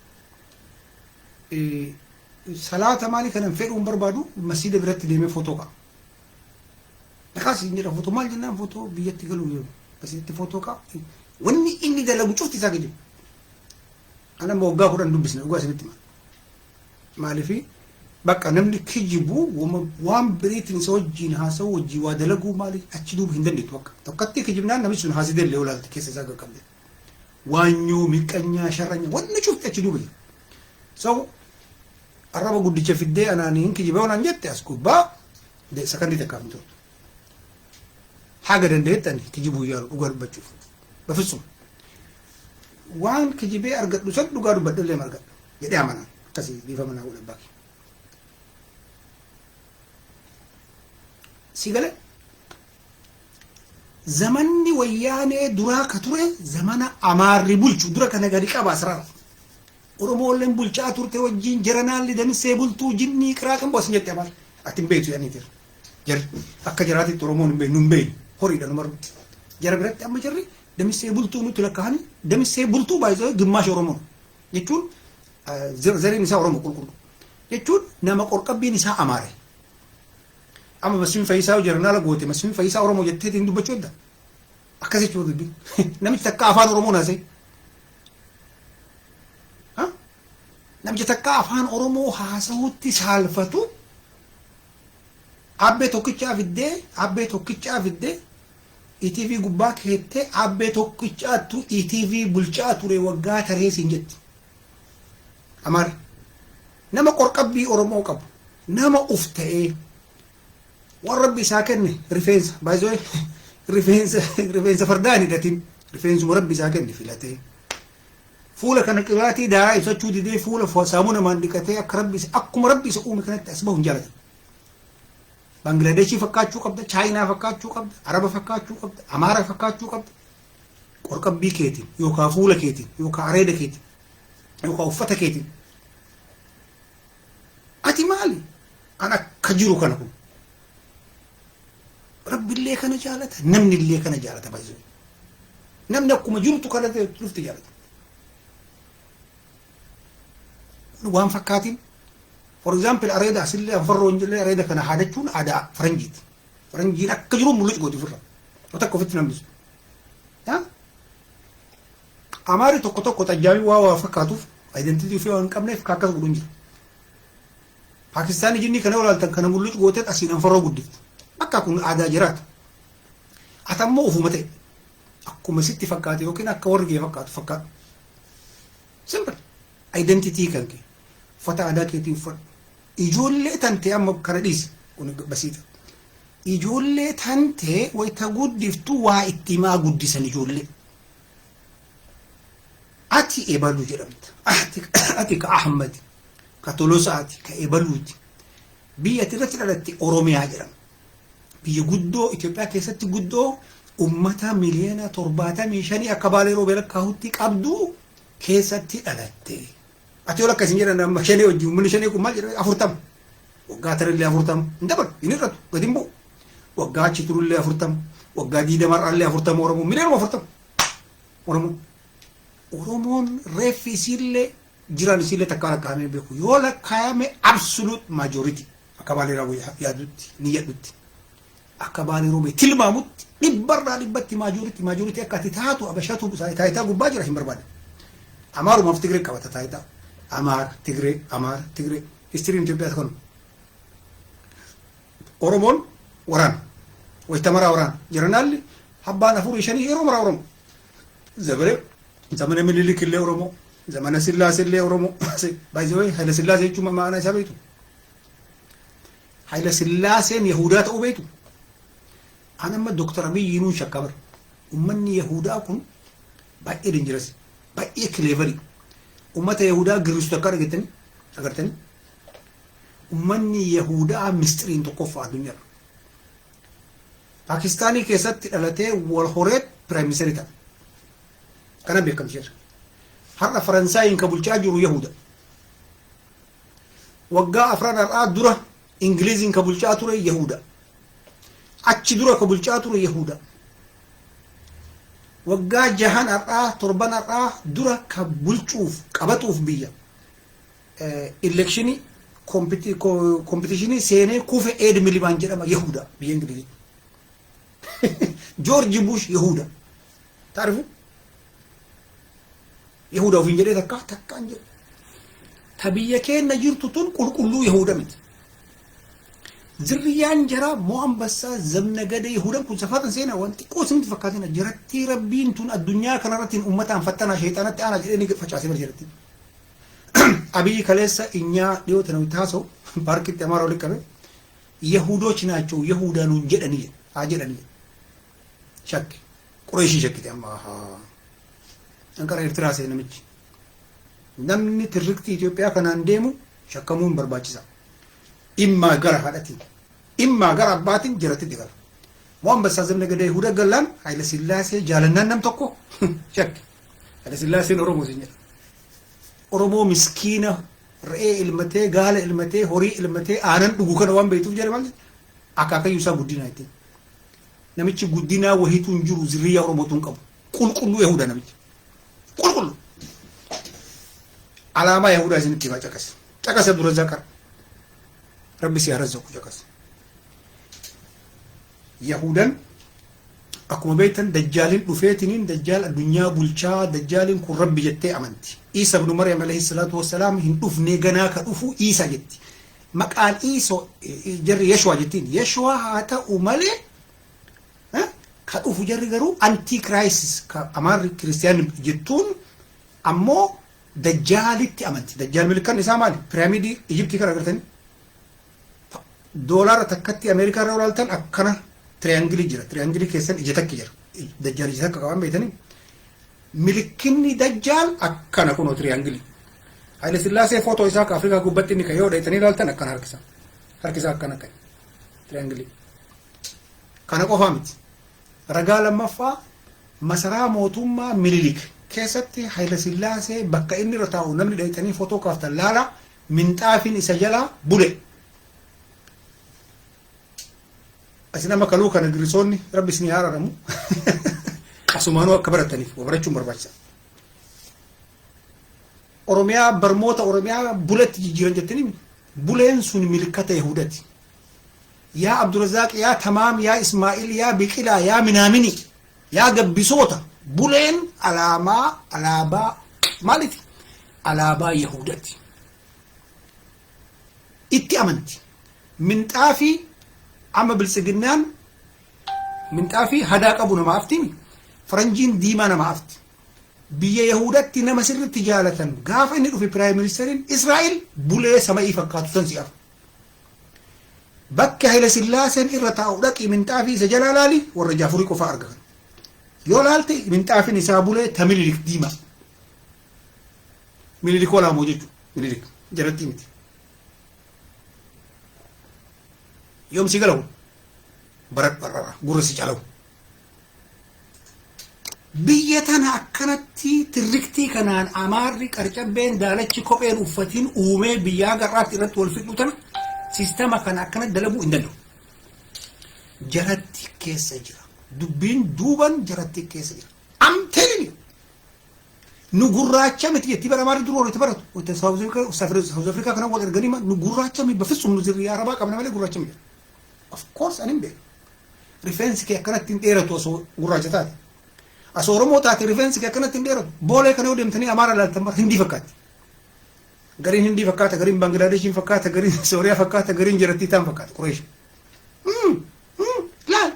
Salaata maali kanan fedhuun barbaadu masjiida biratti deemee footoo ka'a. Dhaqaas hin jedha footoo maal jennaan footoo biyyatti galuu yoo asitti footoo ka'a. Wanni inni dalagu cufti isaa kijiba. Ana waggaa 10 dubbisne dhugaa isinitti maal. Maaliifi bakka namni kijibu waan biriitiin isa wajjin haasa'u wajjin waa dalaguu maali achi duuba hin dandeettu bakka tokkotti kijibnaan namni sun haasidellee olaalti keessa isaa qaqqabde waanyoo miqqanyaa sharranya wanni cufti achi duuba so arraba guddicha fiddee anaaniin kijibaa onaan jette as gubbaa sakandii takkaaf hin turtu haga dandeettani kijibuu yaalu dhugaa dubbachuuf bafisum waan kijibee argadhu san dhugaa dubbadhallee margadha jedhee amanaan akkasii bifa manaa godhan baaki. Sigale zamanni wayyaanee duraa ka ture zamana Amaarri bulchu dura kana gadi qaba asraar Oromoolleen bulchaa turte wajjin jaranaalli damissee bultuu jinnii qiraaqan boos jette Amaar ati hin beektu yaanii tir jar akka jaraatitti Oromoon hin beeknu hin beeknu horiidha numarru jara biratti amma jarri damissee bultuu nutti lakkaa'anii damissee bultuu baay'isee gimmaash Oromoon jechuun zariin isaa Oromoo qulqullu jechuun nama qorqabbiin isaa Amaare. Amma Masfiin Fayyisaa jaranaala goote Masfiin Fayyisaa Oromoo jetteetiin dubbachuu edda akkas jechuu dubbi namichi takka afaan Oromoo naasee namichi takka afaan Oromoo haasa'uutti saalfatu abbee tokkichaa fiddee ETV gubbaa keettee abbee tokkichaattu ETV bulchaa ture waggaa taree siin jetti Amaar nama qorqabbii Oromoo qabu nama uf ta'ee waan rabbi isaa kenne rifeensa baay'ee rifeensa fardaan hidhatin rifeensuma rabbi isaa kenne filatee fuula kana qibaatii daaraa ibsachuu didee fuula saamuna maan dhiqatee akkuma rabbi isa uume kanatti as bahu hin jaalatan. Banglaadeshii fakkaachuu qabda, Chaayinaa fakkaachuu qabda, Araba fakkaachuu qabda, Amaara fakkaachuu qabda. Qorqabbii keetiin yookaan fuula keetiin yookaan areeda keetiin yookaan uffata keetiin. Ati maali? An akka jiru kana kun. Rabbillee kana jaalata, namnillee kana jaalata baay'ee. Namni akkuma jirutu kana dhufti jaalata. Waan fakkaatiin for example areeda asillee anfarroo injillee areeda kana haadachuun aadaa faranjiiti faranjiin akka jiru mul'atu gooti firra yoo takka ofitti nambisu amaari tokko tajaabii waa fakkaatuuf identity ofii waan qabneef akkas godhuun jira Pakistaanii jinni kana walaaltan kana mul'atu gooteet asiin anfarroo guddiftu akka kun aadaa jiraata atammoo ufuma ta'e akkuma sitti fakkaate yookiin akka warri gee fakkaatu fakkaatu simple identity kan kee uffata aadaa keetiin uffadhu ijoollee tantee amma kana dhiisi kun basiita ijoollee tantee wayita guddiftu waa itti himaa guddisan ijoollee ati ebalu jedhamta ati ka Ahmad ka Tolosaati ka ebaluuti biyya tirratti dhalatti Oromiyaa jedhama biyya guddoo Itoophiyaa keessatti guddoo ummata miliyoona 75 akka Baalee Roobee lakkaa'utti qabdu keessatti dhalatte ati wala akkasiin jedhan amma shanee wajjin uummanni shanee kun maal jedhama 40 waggaa tarillee 40 hin dabalu hin hir'atu gadi hin bu'u waggaa achi turullee 40 waggaa 20 mar'aallee 40 Oromoo miliyoona 40 Oromoon reeffi isiillee jiran isiillee takkaan lakkaa'amee beeku yoo lakkaa'ame absolute majority akka Baalee Roobee yaadutti ni jedhutti akka Baalee Roobee tilmaamutti dhibbarraa dhibbatti majority akka ati taatu abashatu taayitaa gubbaa jira hin barbaade Amaarumaaf Tigree qabata taayitaa Amaar Tigree histiriin Itoophiyaa kanu Oromoon waraan wayitamaraa waraan jiranaalli habbaan afurii shanii yeroo maraa Oromoo zamana Minilik illee Oromoo zamana Sillaasee illee Oromoo baay'ee Haayila Sillaasee jechuun maana isaa beektu Haayila Sillaaseen Yahudaa ta'uu beektu ana amma Dr. Abiy nuun shakkabar ummanni Yahudaa kun baay'ee dangerous baay'ee clever ummata Yahudaa giristu akka agartanii ummanni Yahudaa mistiriin tokkoffaa addunyaa Pakistaanii keessatti dhalatee wal horeet prime minister ta'a kana beekamsiisa har'a Faransaayii ka bulchaa jiru Yahuda waggaa afran har'aa dura Ingiliiziin ka bulchaa ture Yahuda achi dura ka bulchaa ture Yahuda waggaa 6 har'aa 7 har'aa dura ka bulchuuf qabatuuf biyya electionii competitionii seenee kufe Ed Miliband jedhama Yahuda biyya Ingiliizi George Bush Yahuda taarifu Yahuda ofiin jedhee takkaan jedhu ta biyya keenya jirtu tun qulqulluu Yahuda miti zirriyaan jara Mo'ambassaa zamna gada Yahudan kun safaatan seenaa wanti qoosimti fakkaatina jiratti rabbiin tun addunyaa kanarrattiin ummataan fattanaa sheexanatti aanaa jedhee ni facaasee bara jiratti Abiy kaleessa inyaa dhiyoota namni taasoo paarkitti Amaara walitti qabe Yahudoች ናቸው Yahudaኑun jedhanii haa jedhanii shakki Qureeshii shakkite amma Ankara Eertiraa seenaa namichi namni tirriktii Itoophiyaa kanaan deemu shakkamuun barbaachisa imma gara haadhatiin imma gara abbaatiin jiratti digala Mo'ambassaa zamna gada Yahuda gallaan Haayila Sillaasee jaalannaan nam tokko shakki Haayila Sillaaseen Oromoo sin jedha Oromoo miskiina re'ee ilmatee gaala ilmatee horii ilmatee aanan dhugu kana waan beektuuf jedhe maal akaakayyuu isaa guddinaa ittiin namichi guddinaa wahiitu hin jiru zirriyaa Oromootuun qabu qulqulluu Yahuda namichi qulqulluu alaamaa Yahudaa isinitti himaa caqasa dura zaqar rabbi si harazzaku caqas Yahudan akkuma beektan dajjaalin dhufeetiniin dajjaal addunyaa bulchaa dajjaalin kun rabbi jettee amanti Isa ibn Maryam alayhi salatu wassalaam hin dhufne ganaa ka dhufu Isa jetti maqaan Isa jarri Yeshua jettiin Yeshua haa ta'u malee ka dhufu jarri garuu anti-crisis ka amaarri kiristiyaan jettuun ammoo dajjaalitti amanti dajjaal milkan isaa maali piraamidii Ijiptii kana agartanii doolara takkatti Ameerikaa irraa olaaltan akkana triangilii jira triangilii keessan ija takki jira dajjaal ija takka qaban beeytanii milikinni dajjaal akkana kunoo triangilii Haayila Sillaasee footoo isaa ka Afrikaa gubbatti inni ka'ee hodheetanii ilaaltan akkana harkisaa akkana ka'e triangilii kana qofaa miti ragaa lammaffaa masaraa mootummaa Minilik keessatti Haayila Sillaasee bakka inni irra taa'u namni dheeytanii footoo kaaftan laala minxaafiin isa jalaa bule asinama kaluu kana girisoonni rabbi isin haaramu asumaanuu akka barataniif barachuun barbaachisa Oromiyaa barmoota Oromiyaa bulatti jijjiiran jettanii buleen sun milkata yahudati yaa Abdurazaq yaa Tamaam yaa Ismaa'il yaa Biqilaa yaa Minaamini yaa Gabbisoota buleen alaabaa maaliti alaabaa yahudati itti amanti minxaafii amma biltsiginnaan minxaafii hadaa qabu nama aftimi faranjiin diimaa nama afti biyya yahudatti nama sirritti jaalatan gaafa inni dhufe piraayim ministeriin Israa'el bulee sama'ii fakkaatu san si'aaf bakka Haile Sillaaseen irra taa'u dhaqi minxaafii isa jalaa laali warra Jaafurii qofa argan yoo laalte minxaafiin isaa bulee ta Minilik diimaa Minilik olaamoo jechuudha Minilik jalatti miti yoom si galawu barat barara gurra si calawu biyya tana akkanatti tirriktii kanaan amaarri qarcabbeen daalachi kopheen uffatiin uumee biyyaa garraatti irratti wal fidhu tana sistema kana akkanatti dalaguu hin danda'u jaratti keessa jira dubbiin duuban jaratti keessa jira am telling you nu gurraacha miti jetti bara amaarri duroo itti baratu wata South Africa kana wal erganii nu gurraacha mi bafisum nu zirriyaa arabaa qabna malee gurraacha mi of course anin beeku rifeensi kee akkanatti hin dheeratu osoo gurraacha taate asoo Oromoo taate rifeensi kee akkanatti hin dheeratu boolee kana yoo deemtanii amaara laaltan bara hindii fakkaatti gariin hindii fakkaata gariin Banglaadeshiin fakkaata gariin Sooriyaa fakkaata gariin jarattii taan fakkaata Qureesh laal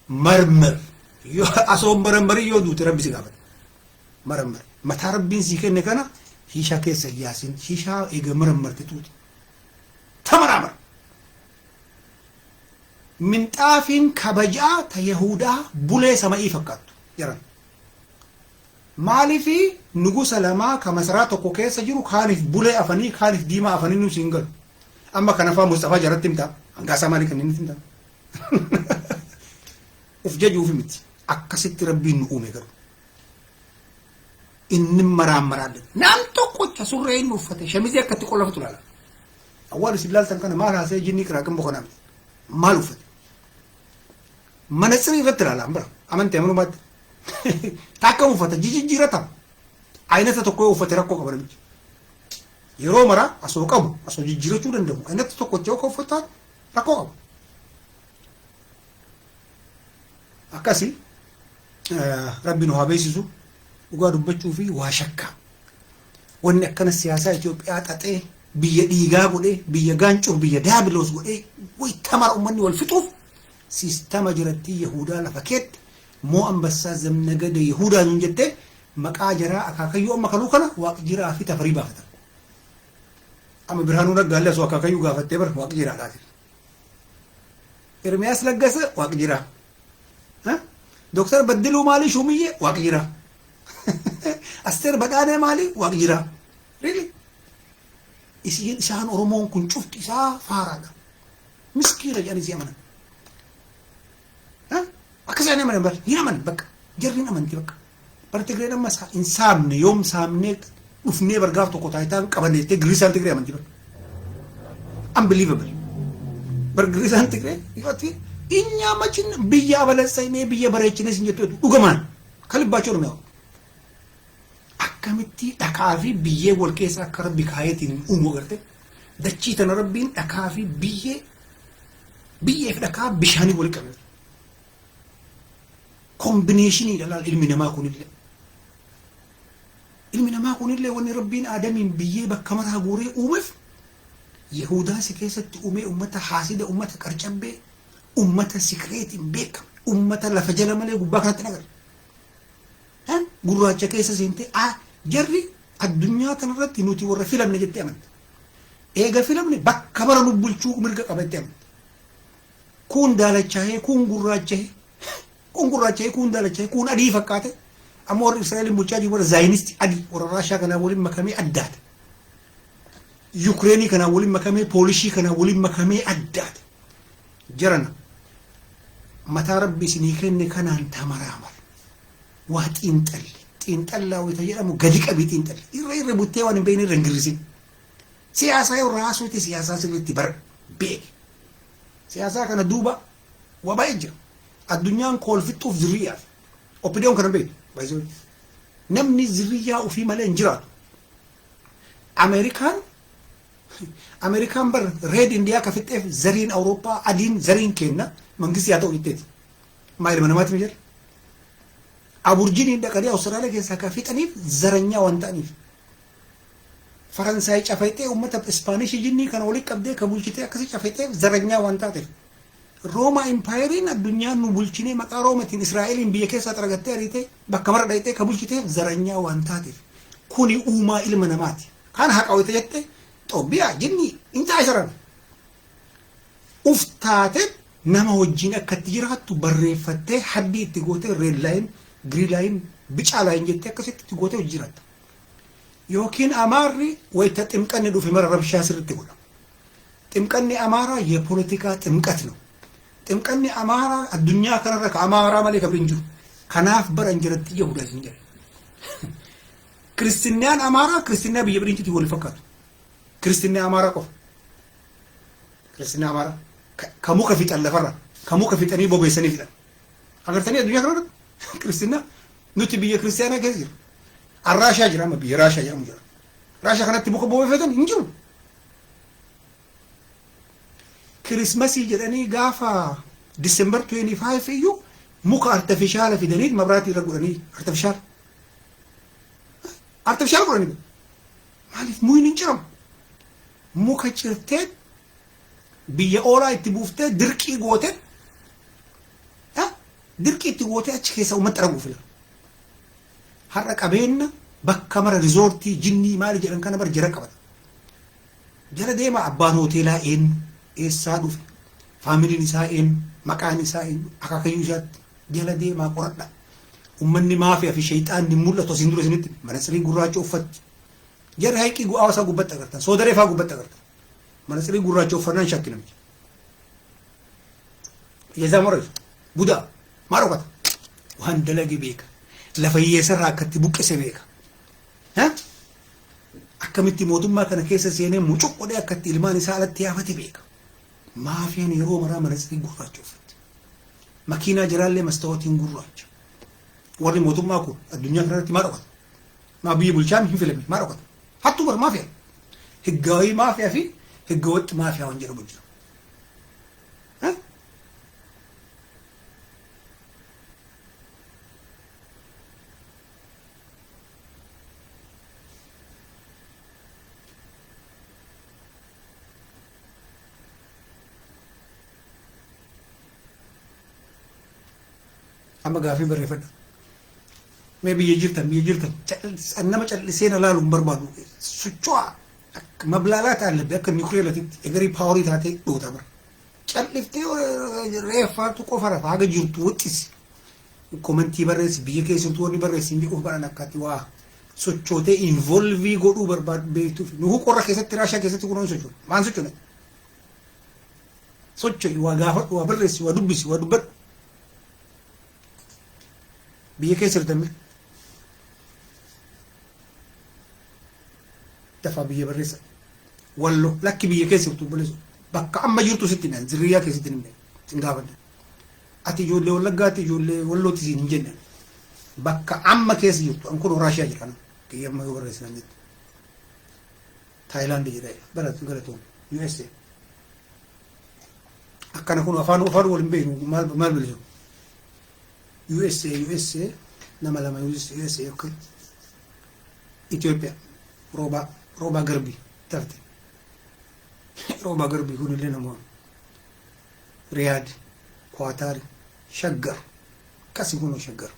marmar yoo asoo marammarii yoo duute rabbi si gaafata marmar mataa rabbiin sii kenne kana hiishaa keessa yaasin hiishaa eega marammarti tuuti tamaraamar minxaafiin kabajaa ta Yahudaa bulee sama'ii fakkaattu jiran maalifi nugusa lamaa ka masaraa tokko keessa jiru kaaniif bulee afanii kaaniif diimaa afanii nu siin galu amma kana faa Mustafaa jaratti himtaa hangaasaa maalii kan inni himtaa uf jajuufi miti akkasitti rabbiin nu uume garu inni maraammaraallee naan tokkocha surree inni uffate shamizii akkatti qollafatu laala awwaal isin laaltan kana maal haasee jinnii qiraaqan boqonaamte maal uffate manatsirii irratti ilaalaan bara amantee amanumaatti takka uffata jijjiirata aynata tokko yoo uffate rakkoo qaba namichi yeroo mara asoo qabu asoo jijjiirachuu danda'u aynata tokkocha yoo uffata rakkoo qaba akkasi rabbiin haa beeksisu dhugaa dubbachuu fi waa shakka wanni akkana siyaasaa Itoophiyaa xaxee biyya dhiigaa godhee biyya gaancur biyya daabiloos godhee way tamara ummanni wal fixuuf sistema jiratti Yahudaa lafa keetti moo ambassaa zamnagada Yahudaa nun jettee maqaa jaraa akaakayyuu amma kaluu kana waaqa jiraa fi tafarii baafatan amma Birhaanuu Naggaallee asoo akaakayyuu gaafattee bara waaqa jiraadhaati Ermiyaas Laggasa waaqa jiraa Dooktar Baddiluu maalii Shumiyyee waaqa jiraa Asteer Badhaanee maalii waaqa jiraa really isaan Oromoon kun cufti isaa faaraadha miskiina jedhanii si amanan akkasaan amanan bar hin amanan bakka jarri hin amanti bakka bar Tigreen amma hin saamne yoom saamnee dhufnee bargaaf tokko taayitaan qabanneettee Giriisaan Tigree amanti bar unbelievable bar Giriisaan Tigree yooti inya machin biyya abalansaynee biyya bareechines hin jettu dhugamaan kalibbaachoo dhume akkamitti dhakaa fi biyyee wal keessa akka rabbi kaayetiin uumu garte dachii tana rabbiin dhakaa fi biyyee fi dhakaa bishaanii wal qabe kombinationii dalaal ilmi namaa kunillee wanni rabbiin aadamiin biyyee bakka mataa guuree uumeef Yahudaa si keessatti uumee ummata haasida ummata qarcabbee ummata sikreetiin beekamu ummata lafa jala malee gubbaa kanatti nagar gurraacha keessa seentee jarri addunyaa kanarratti nuti warra filamne jettee amante eega filamne bakka bara nu bulchuu mirga qabattee amante kun daalachaa'ee kun gurraacha'ee kun daalachaa'ee kun adii fakkaate amma warri Israa'eliin bulchaa jiru warra zaayinisti adii warra Raashaa kanaa waliin makamee addaate Yukreenii kanaa waliin makamee Poolishii kanaa waliin makamee addaate jarana mataa rabbi isinii kenne kanaan tamaraamar waa xiinxallaa wayita jedhamu gadi qabii xiinxalli irra buttee waan hin beekne irra hin girrisin siyaasaa yoo raasuuti siyaasaa sirriitti bara beeki siyaasaa kana duuba waa baay'ee jira addunyaan koolfixuuf zirriyaaf oppidiyoon kana beeku namni zirriyaa ofii malee hin jiraatu Ameerikaan Amerikaan bar reed indiyaa ka fixeef zariin Awurooppaa adiin zariin kenna mangistii haa ta'u itteeti. Maayil manamaatti mi jira. Aburjiniin dhaqanii Awustiraaliyaa keessaa ka fixaniif zaranyaa waan ta'aniif. Faransaay cafaytee uummata Ispaanishii jinnii kana walitti qabdee ka bulchitee akkasii cafaytee zaranyaa waan taateef. Rooma impayiriin addunyaan nu bulchinee maqaa Roomatiin Israa'eliin biyya keessaa xaragattee ariitee bakka mara dhayitee ka bulchiteef zaranyaa waan taateef. Kuni uumaa ilma namaati. Kan haqawite jette Xoobiyaa jinnii intaa isaran. Uftaate nama wajjin akkatti jiraattu barreeffattee haddii itti gootee reed laayin, girii laayin, bicaa laayin jettee akkasitti itti gootee hojii jiraatta. Yookiin Amaarri wayita ximqanni dhufe mara rabshaa sirriitti godha. Ximqanni Amaaraa የፖለቲካ ጥምቀት ነው። ximqanni Amaaraa addunyaa kanarra ka Amaaraa malee kabri hin jiru. Kanaaf bara injiratti Yahudaa hin jiru. Kiristinnaan Amaaraa kiristinnaa biyya biriintitti wal fakkaatu. Kiristinnaa Amaaraa qofa. Kiristinnaa Amaaraa ka muka fixan lafarra ka muka fixanii bobeessanii fixan. Agartanii addunyaa kanarra kiristinnaa nuti biyya kiristiyaanaa keessa jiru. Arraashaa jira amma biyya Raashaa jedhamu jira. Raashaa kanatti muka bobeeffatan hin jiru. Kirismasii jedhanii gaafa December 25 iyyuu muka artifishaala fidanii mabraatii irra godhanii artifishaala godhanii maaliif muyin hin ciramu muka cirtee biyya oolaa itti buuftee dirqii gootee itti gootee achi keessa uummata arguu fila har'a qabeenya bakka mara rizoortii jinnii maali jedhan kana bar jara qabata jara deema abbaan hoteelaa eenyu eessaa dhufe faamiliin isaa eenyu maqaan isaa eenyu akaakayyuu isaatti jala deemaa qoradha ummanni maafia fi shayxaanni mul'atu asin dura isinitti manatsirii gurraacha uffatti jara hayqii gu'aasaa gubbatti agartan soodaree faa gubbatti agartan manatsirii gurraacha uffannaan shakki namichi yeezaa moreef budaa maa dhokata waan dalage beeka lafa hiyyeessarraa akkatti buqqise beeka akkamitti mootummaa kana keessa seenee mucuqqodhee akkatti ilmaan isaa alatti yaafate beeka maafiyan yeroo maraa manatsirii gurraacha uffatti makiinaa jiraallee mastawaatiin gurraacha warri mootummaa kun addunyaa kanarratti maa dhokata maa biyya bulchaan hin filame maa dhokata hattuu bar maafiya higgaawii maafiyaa fi higgawaxxi maafiyaa waan jedhamu jira amma gaafii barreeffadha mee biyya jirtan nama callisee na laaluun barbaadu socho'a mablaalaa taallabbe akka niukileelatitti egarii paawarii taatee dhoota bara calliftee reeffaatu qofa rafa haga jirtu waxxisi komentii barreessi biyya keessattuu warri barreessi hin jedhuuf baran akkaatti waa sochootee involvii godhuu barbaadu beektuuf nuhu qorra keessatti raashaa keessatti kunuun socho'u maan socho'u socho'i waa gaafadhu waa barreessi waa dubbisi waa dubbadhu biyya keessa jirtan dafaa biyya barreessa wallo lakki biyya keessa jirtu barreessu bakka amma jirtu sitti naan zirriyaa keessatti nimne sin gaafadha ati ijoollee wallaggaatti ijoollee wallootti siin hin jenne bakka amma keessa jirtu an kun raashiyaa jira kiyya amma yoo barreessinan jettu Taayilaandi jedha baratu galatoon USA akkana kun afaan waliin beeknu maal bilisu USA nama lama USA okay Ethiopia roba garbi tarte roba garbi kun illee nama Riyadh Qatar Shaggar kasi kun Shaggar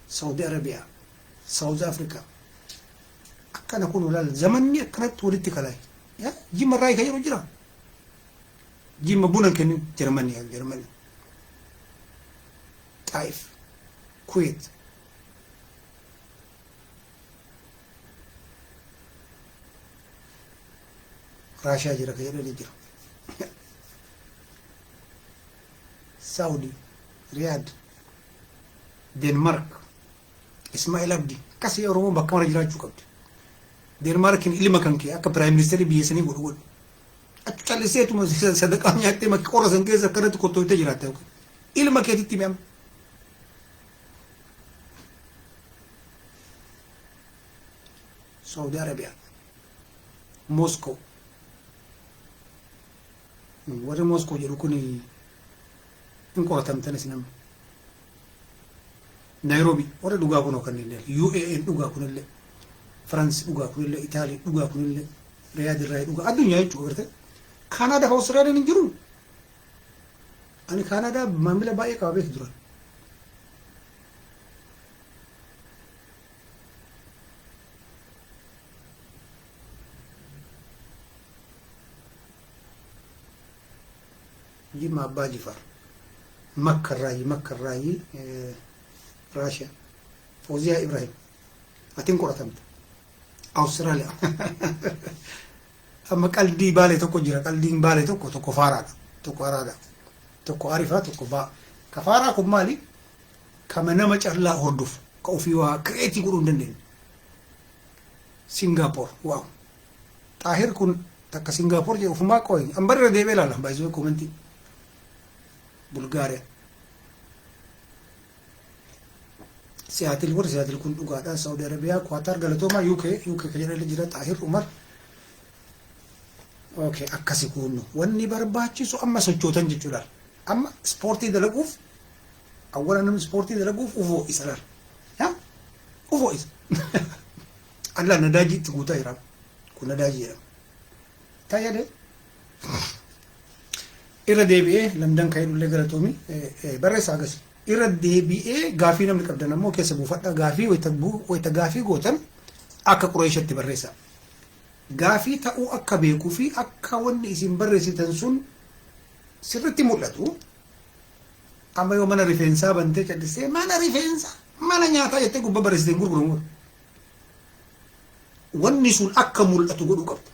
Saudi Arabia South Africa akkana kun walaal zamanni akkanatti walitti kalay ya jimma raay kayyoo jira jimma bunan kennin Germany Taif, Kuwait, Russia jira kaya dali jira, Saudi, Riyadh, Denmark, Ismail Abdi, kasi Oromo bakka mara jiraachuu qabdi. Denmark ilma kan kee akka Prime Minister biyya sanii godhu achi calliseetuma sadaqaa nyaattee makki qorra san keessa akkanatti qottooftee jiraatte ilma keetitti mi'am. Saudi Arabia Moscow warri Moscow jedhu kun hin qoratamtan isinam Nairobi warri dhugaa kunoo kannillee UAE dhugaa kunillee France dhugaa kunillee Italy dhugaa kunillee Riyadh irraa dhugaa addunyaa jechuudha gartee Canada fa Australia hin jiru ani Canada maamila baay'ee qaba beeku duran جيما أبا جفار مكة الراي راشيا فوزيا إبراهيم أتين كرة تمت أستراليا أما قلدي بالي توكو جرا قلدي بالي توكو فارا توكو أرادا توكو عارفة توكو با كفارا كم مالي كما نمج الله هردوف كوفيوا كريتي كورون دندين سنغافور واو طاهر كن تك سنغافور جي وفما كوين أمبر ديبه لا بايزو كومنتي بلغاريا سياتل كن دوغادا سعودي عربيا قطر غلطوما يوكي كجرا لجرا طاهر عمر اوكي اكاسي كونو وني برباچسو اما سچوتن جچولال اما سبورتي دلغوف اولا نم سبورتي دلغوف اوفو اسرار ها اوفو اس الله نداجي تغوتا يرا كنا داجي تايا دي irra deebi'ee lamdan kaayidullee galatoomii barreessaa agas irra deebi'ee gaafii namni qabdan ammoo keessa buufadha gaafii wayita gaafii gootan akka Qureeshatti barreessaa gaafii ta'uu akka beekuu fi akka wanni isin barreessitan sun sirritti mul'atu amma yoo mana rifeensaa bantee callisee mana rifeensaa mana nyaataa jettee gubbaa barreessiteen gurguramu wanni sun akka mul'atu godhuu qabda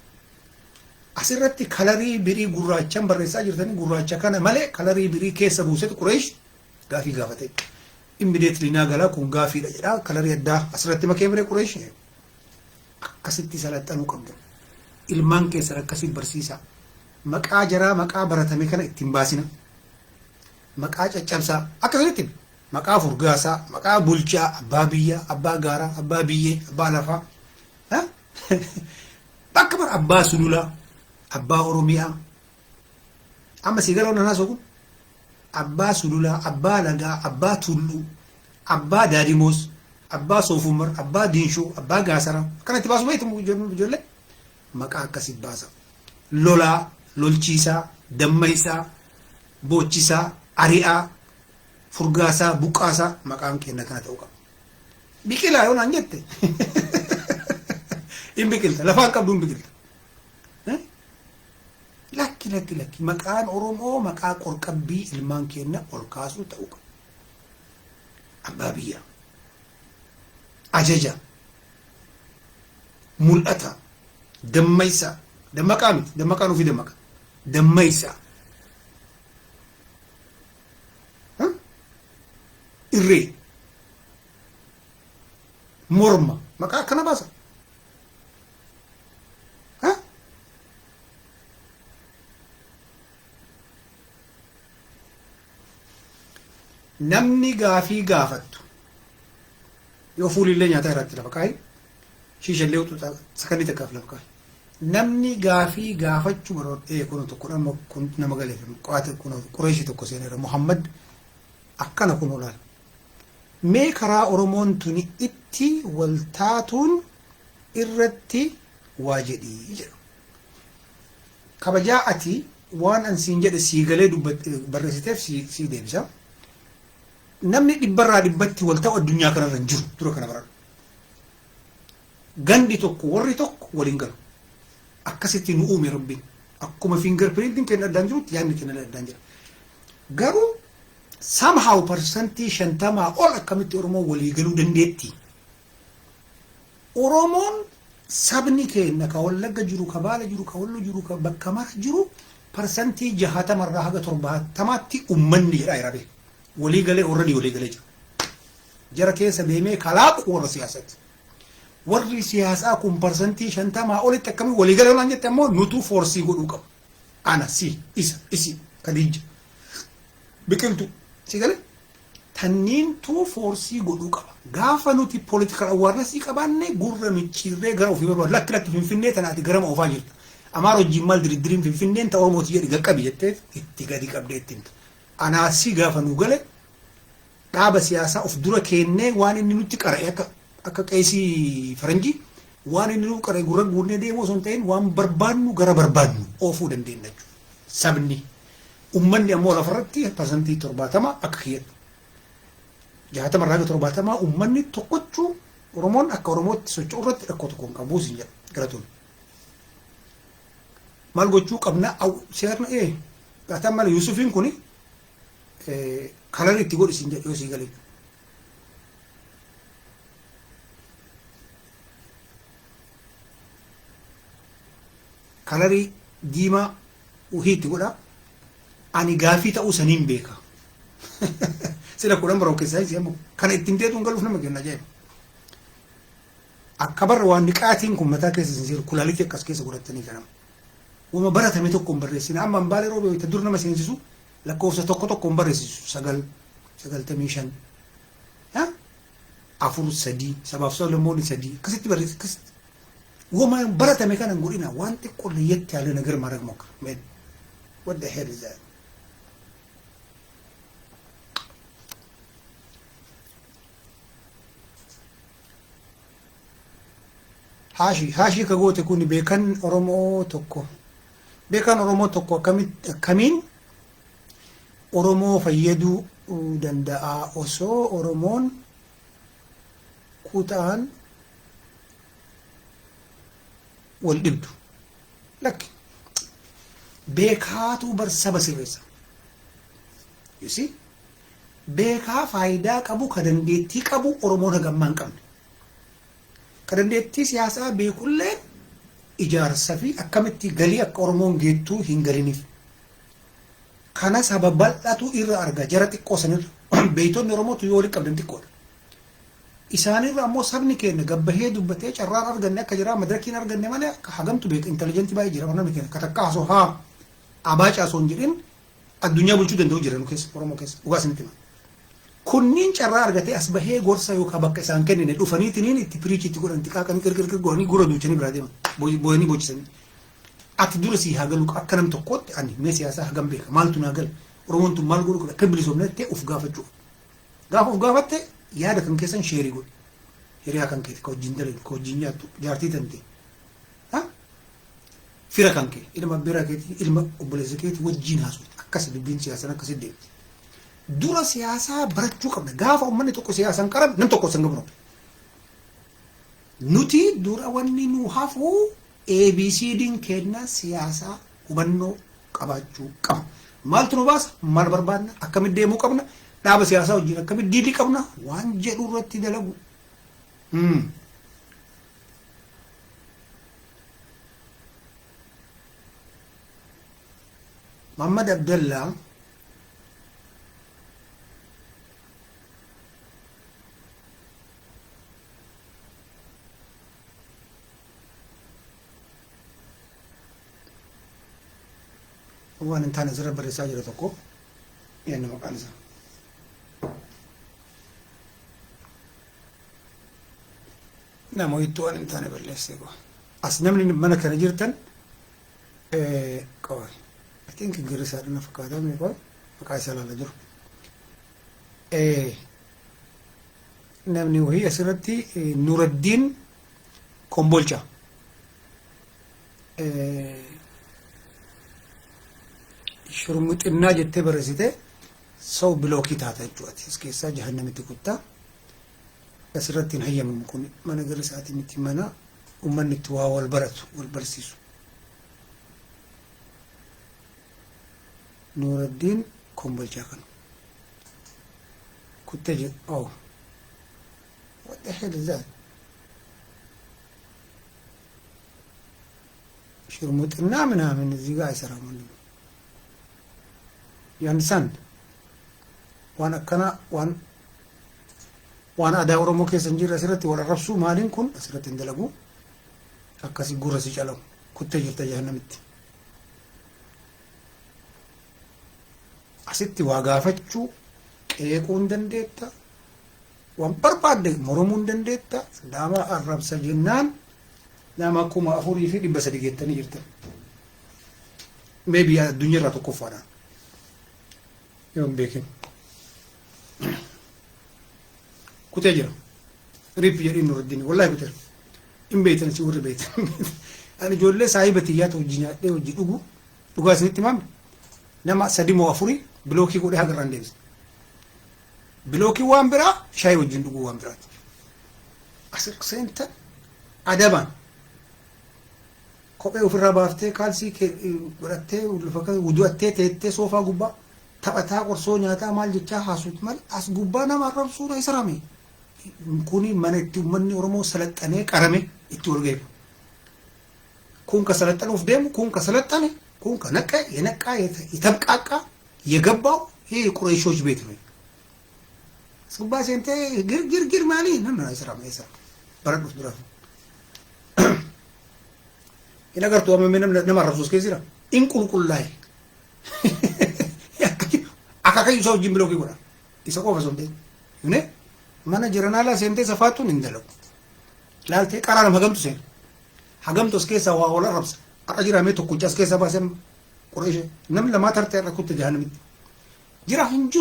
asirratti kalarii birii gurraachaan barreessaa jirtanii gurraacha kana malee kalarii birii keessa buusetu Qureesh gaafii gaafate immediately naagala kun gaafiidha jedha kalarii addaa asirratti makee bire Qureesh akkasitti salaxanuu qabdu ilmaan keessa akkasitti barsiisa maqaa jaraa maqaa baratame kana ittiin baasina maqaa caccabsaa akkasitti maqaa furgaasaa maqaa bulchaa abbaa biyyaa abbaa gaaraa abbaa biyyee abbaa lafaa ha bakka bar abbaa sululaa abbaa oromiyaa amma sigara ona naso kun abbaa sulula abbaa lagaa abbaa tullu abbaa daadimoos abbaa soofumar abbaa diinshoo abbaa gaasara kanatti baasu beektu ijoollee maqaa akkasitti baasa lolaa lolchiisaa dammaysaa boochisaa ari'aa furgaasaa buqqaasaa maqaan kenna kana ta'uu qaba biqilaa yoo naan jette hin biqilta lafaan qabdu hin biqilta lakki maqaan Oromoo maqaa qorqabbii ilmaan kenna ol kaasuu ta'uu qaba abbaa biyyaa ajaja mul'ata dammaysaa dammaqaa miti dammaqaan ofii dammaqa dammaysaa irree morma maqaa akkana baasa namni gaafii gaafattu yoo fuulillee nyaataa irratti lafa kaayi shiishallee utuutaa sakandii takkaaf lafa kaayi namni gaafii gaafachuu baroodhee kun tokko nama galeef qo'ate kun Qureeshii tokko seeneera Muhammad akkana kun olaal mee karaa Oromoon tuni itti waltaatuun irratti waa jedhii jedhu kabajaa ati waan ansiin jedhe sii galee barreessiteef sii deebisa namni dhibbarraa dhibbatti wal ta'u addunyaa kanarra hin jiru dura kana baradhu gandi tokko warri tokko waliin galu akkasitti nu uume rabbiin akkuma fingerprintiin kenna addaan jirutti yaadni kenna addaan jira garuu somehow percentii 50 ol akkamitti Oromoo walii galuu dandeetti Oromoon sabni kenna ka Wallagga jiru ka Baale jiru ka Wallo jiru ka bakka mara jiru percentii 60 irraa haga 70tti ummanni jedha irabe walii galee already walii galee jira jara keessa deemee kalaaqu warra siyaasatti warri siyaasaa kun percentii 50 olitti akkami walii galee waan jette ammoo nutu forcii godhuu qabu ana si isa isi kadija biqiltu si galee tanniin tuu foorsii godhuu qaba. Gaafa nuti political awareness qabaanne gurra micciirree gara ofii barbaadu lakki finfinnee tanaati gara oofaa jirta. Amaara wajjin maal diriddiriin finfinneen ta'uu mootii jedhi gaqqabi jettee itti gadi qabdee ittiin. Anaasii gaafa nu gale dhaaba siyaasaa of dura keennee waan inni nutti qara'e akka qeesii faranjii waan inni nu qara'e gurra guurnee deemuu osoo hin ta'in waan barbaadnu gara barbaadnu oofuu dandeenya jechuudha. Sabni ummanni ammoo lafarratti parsantii 70 akka kiyyadhu. 60 irraa 70 ummanni tokkochuu Oromoon akka Oromootti socho'u irratti rakkoo tokko hin qabu siin jedha garatuun. Maal gochuu qabna seerna gaataan mala Yuusufiin kuni kalarii itti godhi siin jedhu yoo sii galee. Kalarii diimaa uhii itti godha ani gaafii ta'uu saniin beeka. Sila kudhan baroo keessaa isii ammoo kana ittiin deetuun galuuf nama kenna jedhama. Akka barra waan niqaatiin kun mataa keessa sinsiiru kulaalitti akkas keessa godhatanii kanama. Wama baratame tokko hin barreessine amma hin baalee roobee wayita dur nama seensisu lakkoofsa tokko hin barreessisu 95 4 3 7 Solomoon 3 akkasitti barreessi akkasitti. Wama baratame kana hin godhina waan xiqqoo leeyyatti haala nagar marag moka. What the hell is that? Haashii ka goote kun beekan Oromoo tokko akkamiin Oromoo fayyaduu danda'a osoo Oromoon kutaan wal dhibdu. Lakki beekaatu barsaba sirreessa. You see? Beekaa faayidaa qabu ka dandeettii qabu Oromoon hagammaa hin qabne. Kadandeettii siyaasaa beekullee ijaarsa fi akkamitti galii akka Oromoon geettuu hin galiniif. Kana sababa bal'atu irra arga jara xiqqoo sanirra beeytonni Oromootu yoo waliin qabdan xiqqoodha. Isaanirra ammoo sabni keenya gabbahee dubbatee carraan arganne akka jira madarakiin arganne malee akka hagamtu beeka intelijentii baay'ee jira namni keenya ka takka haasoo haa abaaca osoo hin jedhin addunyaa bulchuu danda'u jira nu keessa Oromoo keessa dhugaa isinitti hima. Kunniin carraa argatee as bahee gorsa yookaan bakka isaan kennine dhufaniitiin itti piriichiitti godhan xiqqaaqanii qirqirqir godhanii gurra duuchanii biraa deeman boo'anii boochisanii. Ati dura sii haa galu akka nam tokkootti ani mee siyaasaa hagam beeka maaltu naa gala Oromoon tun maal godhu akka bilisoomnettee uf gaafachuu. Gaafa uf gaafatte yaada kan keessan sheerii godhi. Hiriyaa kan keeti ka wajjin dalagu ka wajjin nyaattu jaartii tante. Fira kan kee ilma abbaa keetii ilma obboleessa keetii wajjin haasofte akkas dubbiin siyaasan akkas deemti. Dura siyaasaa barachuu qabna gaafa uummanni tokko siyaasaan qaran nam tokko san gabro. Nuti dura wanni nu hafu ABCDin kenna siyaasaa hubannoo qabaachuu qaba. Maaltu nu baasa maal barbaadna akkamitti deemuu qabna dhaaba siyaasaa wajjin akkamitti diilii qabna waan jedhu irratti dalagu. Muhammad Abdallah waan intaan asirra barreessaa jira tokko eenyu maqaan isaa. Nama ittuu waan intaan balleessee qaba. As namni mana kana jirtan qaba. I think ingirisaadhaan na fakkaataa meeqa maqaa isaa ilaala jiru. Namni wayii asirratti Nuraddiin Kombolcha. Shurmuxinnaa jettee barreessite ሰው ብሎክ ታታችሁ እስከ ሳ ጀሃነም ትኩታ asirratti hayyamamu kun mana gara sa'aatii miti mana ummanni itti waa wal baratu wal barsiisu. Nuraddiin Kombolchaa kan kuttee jedhu oh what the hell is that? Shurmuxinaa ምናምን እዚህ ጋር አይሰራም ወንድም you understand? waan akkana waan aadaa Oromoo keessa hin jirre asirratti wal arrabsuu maaliin kun asirratti hin dalagu akkasi gurra si calamu kuttee jirta jahannamitti. Asitti waa gaafachuu qeequun dandeetta waan barbaadde mormuun dandeetta nama arrabsa jennaan nama 4,400 geettanii jirtan maybe addunyaa irraa tokkoffaadhaan yoo beekin kutee jira riip jedhin Nuruddin wallahi kutee in beeytan si warri beeytan ani ijoollee saahibatiyaa ta'u hojii nyaadhee hojii dhugaa isinitti himame nama 3 moo 4 bilookii godhee hagarraan deebise bilookii waan biraa shaayii wajjin dhuguu waan biraati asir seenta adaban kophee ofirraa baaftee kaalsii godhattee wudu'attee teettee soofaa gubbaa taphataa qorsoo nyaataa maal jechaa haasuuti mal as gubbaa nama arrabsuudha isa rame kuni mana itti uummanni Oromoo salaxxanee qarame itti wal geefu kun ka salaxxanuuf deemu kun ka salaxxane kun ka naqqa የነቃ የተብቃቃ የገባው ይሄ ቁረይሾች ቤት ነው ስባ ሴንቴ ግርግር ማሊ ነና ይስራ ማይሳ በረዱት ድረሱ ይነገር ተወም ምንም ለማረሱስ ከዚራ እንቁልቁል ላይ አካካዩ ሰው ጅም ብሎ ይጎራ ይሰቆ በሶንዴ እኔ ማናጀርናላ ሴንቴ ሰፋቱን እንደለው ላልቴ ቀራራ መገምቱ ሴን ሀገምቱ እስከ ሰዋ ወላ ረብስ አጅራ ሜቶ ኩጫ እስከ ሰባ ሰም ቁረይሽ ነም ለማተርተ ያረኩት ጀሃነም ጅራ እንጁ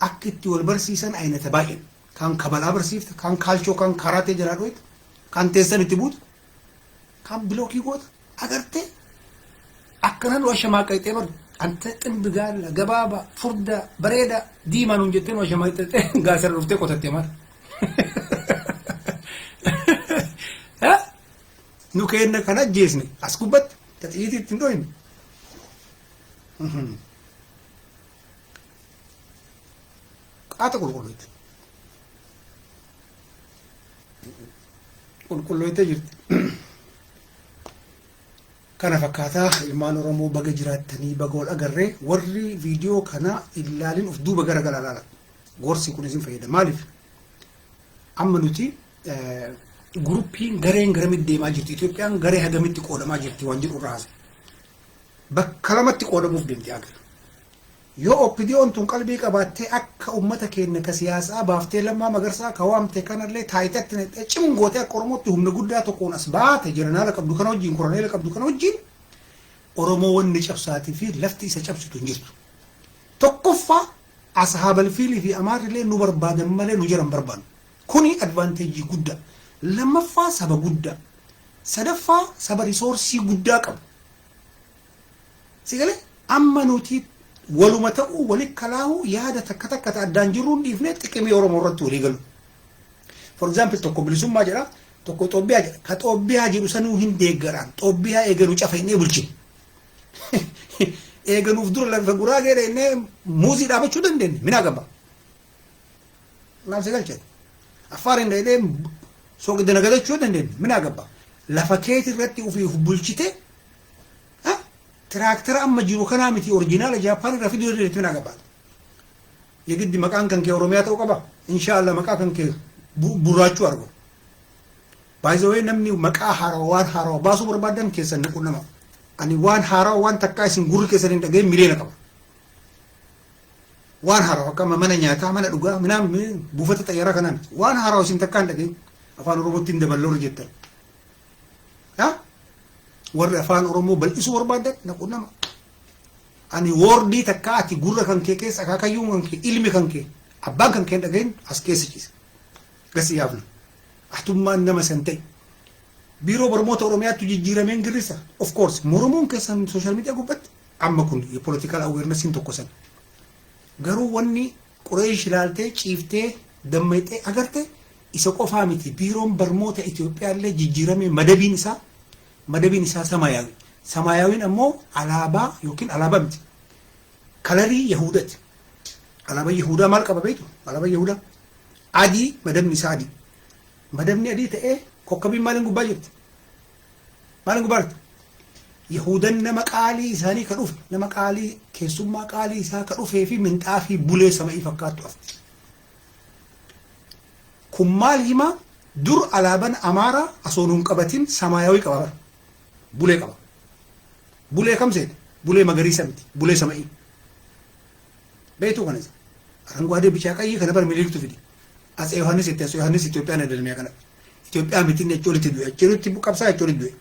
አክቲ ወልበርሲሰን አይነተ ባይን ካን ከበላ በርሲፍት ካን ካልቾ ካን ካራቴ ጀራዶት ካን ተሰን ትቡት ካን ብሎክ ይጎት አገርቴ አከናን ወሸማቀይ ጤበር አንተ ጥንብ ጋር ገባባ ፉርዳ በሬዳ ዲማኑ እንጀቴን ወሸማቀይ ጋሰር ሩፍቴ ቆተቴ ማር ኑከየነ ከና ጄስኒ አስኩበት ተጥይት እንደሆነ ቃተ ቁልቁሎት ጅርት ከነ ፈካታ ኢልማን ኦሮሞ በገ ጅራተኒ በጎል አገሬ ወሪ ቪዲዮ ከና ኢላልን ኡፍዱ በገረገላላ ጎርሲ ኩንዚን ፈይደ ማሊፍ አምኑቲ ግሩፒን ገሬን ገረምዴ ማጅርቲ ኢትዮጵያን ገሬ ሀገምት ቆደ ማጅርቲ ወንጅ ቁራስ በከለመት ቆደ ሙፍደንት ያገር ዮ ኦፒዲዮን ቱን ቀልቢ ቀባቴ አከ ኡመተ ከነ ከሲያሳ ባፍቴ ለማ መገርሳ ከዋምቴ ከነለ ታይተት ጭምጎቴ ቆርሞት ሁም ጉዳ ተቆናስ ባተ ጀነራል ቀብዱ ከነውጂ ኮሎኔል ቀብዱ ከነውጂ ኦሮሞ ወን ጨብሳቲ ፊ ለፍቲ ሰጨብስቱ እንጅቱ ተቆፋ አስሃብ الفيل في امار له ኑበርባደ መለ ኑጀረን በርባን ኩኒ አድቫንቴጅ ጉዳ ለመፋ ሰበ ጉዳ ሰደፋ ሰበ ሪሶርሲ ጉዳ ቀብ ሲገለ አመኑቲ ወሉመተኡ ወልከላሁ ያደ ተከተከተ አዳንጅሩን ዲፍነ ጥቅም የኦሮሞ ረቱ ሊገሉ ፎር ኤግዛምፕል ተኮ ብልሱም ማጀራ ተኮ ጦቢያ ከጦቢያ ጅሩ ሰኑ ህንዴ ገራን ጦቢያ ኤገሩ ጨፈይኔ ቡልቺ ኤገኑ ፍዱር ለፈጉራ ገሬኔ ሙዚ ዳበቹ ደንደን ምን አገባ ናምሰገልቸ አፋር እንደሌ ሶቅ ደነገለቹ ደንደን ምን አገባ ለፈኬት ረቲ ኡፊ ቡልቺቴ ትራክተር አመጂሩ ከናሚቲ ኦሪጂናል ጃፓን ረፊድ ወደት ምን አገባ የግድ መቃን ከንከ ኦሮሚያ ተውቀባ ኢንሻአላህ መቃ ከንከ ቡራቹ አርጎ ባይዘዌ ነምኒ መቃ ሃራዋን ሃራው ባሱ በርባደን ከሰነቁና አኒ ዋን ሃራው ዋን ተካይሲን ጉር ከሰን እንደገ ሚሊየን ቀባ ዋን ሃራው ከመ መነኛ ታመነ ዱጋ ምናም ቡፈተ ጠየራ ከናን ዋን ሃራው ሲንተካ እንደገ አፋን ኦሮሞቲ እንደበለው ረጀተል ወር አፋን ኦሮሞ በልሱ ወርባደ ነቁና አኒ ወርዲ ተካቲ ጉረ ከንከ ከሰ ካካዩ ከንከ ኢልሚ ከንከ አባን ከንከ እንደገን አስከስቺስ ገስ ያፍነ አቱማ እንደመሰንተ ቢሮ በርሞት ኦሮሚያቱ ጅጅረሜን ግሪሳ ኦፍ ኮርስ ሞሮሞን ከሰን ሶሻል ሚዲያ ጉበት አመኩን የፖለቲካል አዌርነስን ተኮሰን ገሩ ወኒ ቁረይሽ ላልቴ ጪፍቴ ደመይቴ አገርቴ ኢሰቆፋሚቲ ቢሮን በርሞት ኢትዮጵያ ያለ ጅጅረሜ መደቢን ኢሳ ሰማያዊን እሞ አላባ ዮኪን አላባ ምት ከለሪ ይሁደት አላባ ይሁዳ ማልቀበ ቤቱ አላባ ይሁዳ አዲ መደብኒ ሳዲ መደብኒ አዲ ተኤ ኮከቢ ማልን ጉባጅት ማልን ጉባርት ይሁደን ነመቃሊ ሳኒ ከዱፍ ነመቃሊ ከሱማ ቃሊ ሳ ከዱፍ ፊ ምንጣፊ ቡሌ ሰማይ ፈካቱ አፍ ኩማል ሂማ ዱር አላበን አማራ አሶኑን ቀበቲን ሰማያዊ ቀበባ ቡሌ ቀባ ቡሌ ከምሴት ቡሌ መገሪ ሰምቲ ቡሌ ሰማይ ቤቱ ከነዘ Arangwaade bicha qayyi kana bar miliktu fidi. As Yohanis itti as Yohanis Itoophiyaa na dalmiya kana. Itoophiyaa mitiin jechuulitti du'e. Jechuulitti buqqabsaa jechuulitti du'e.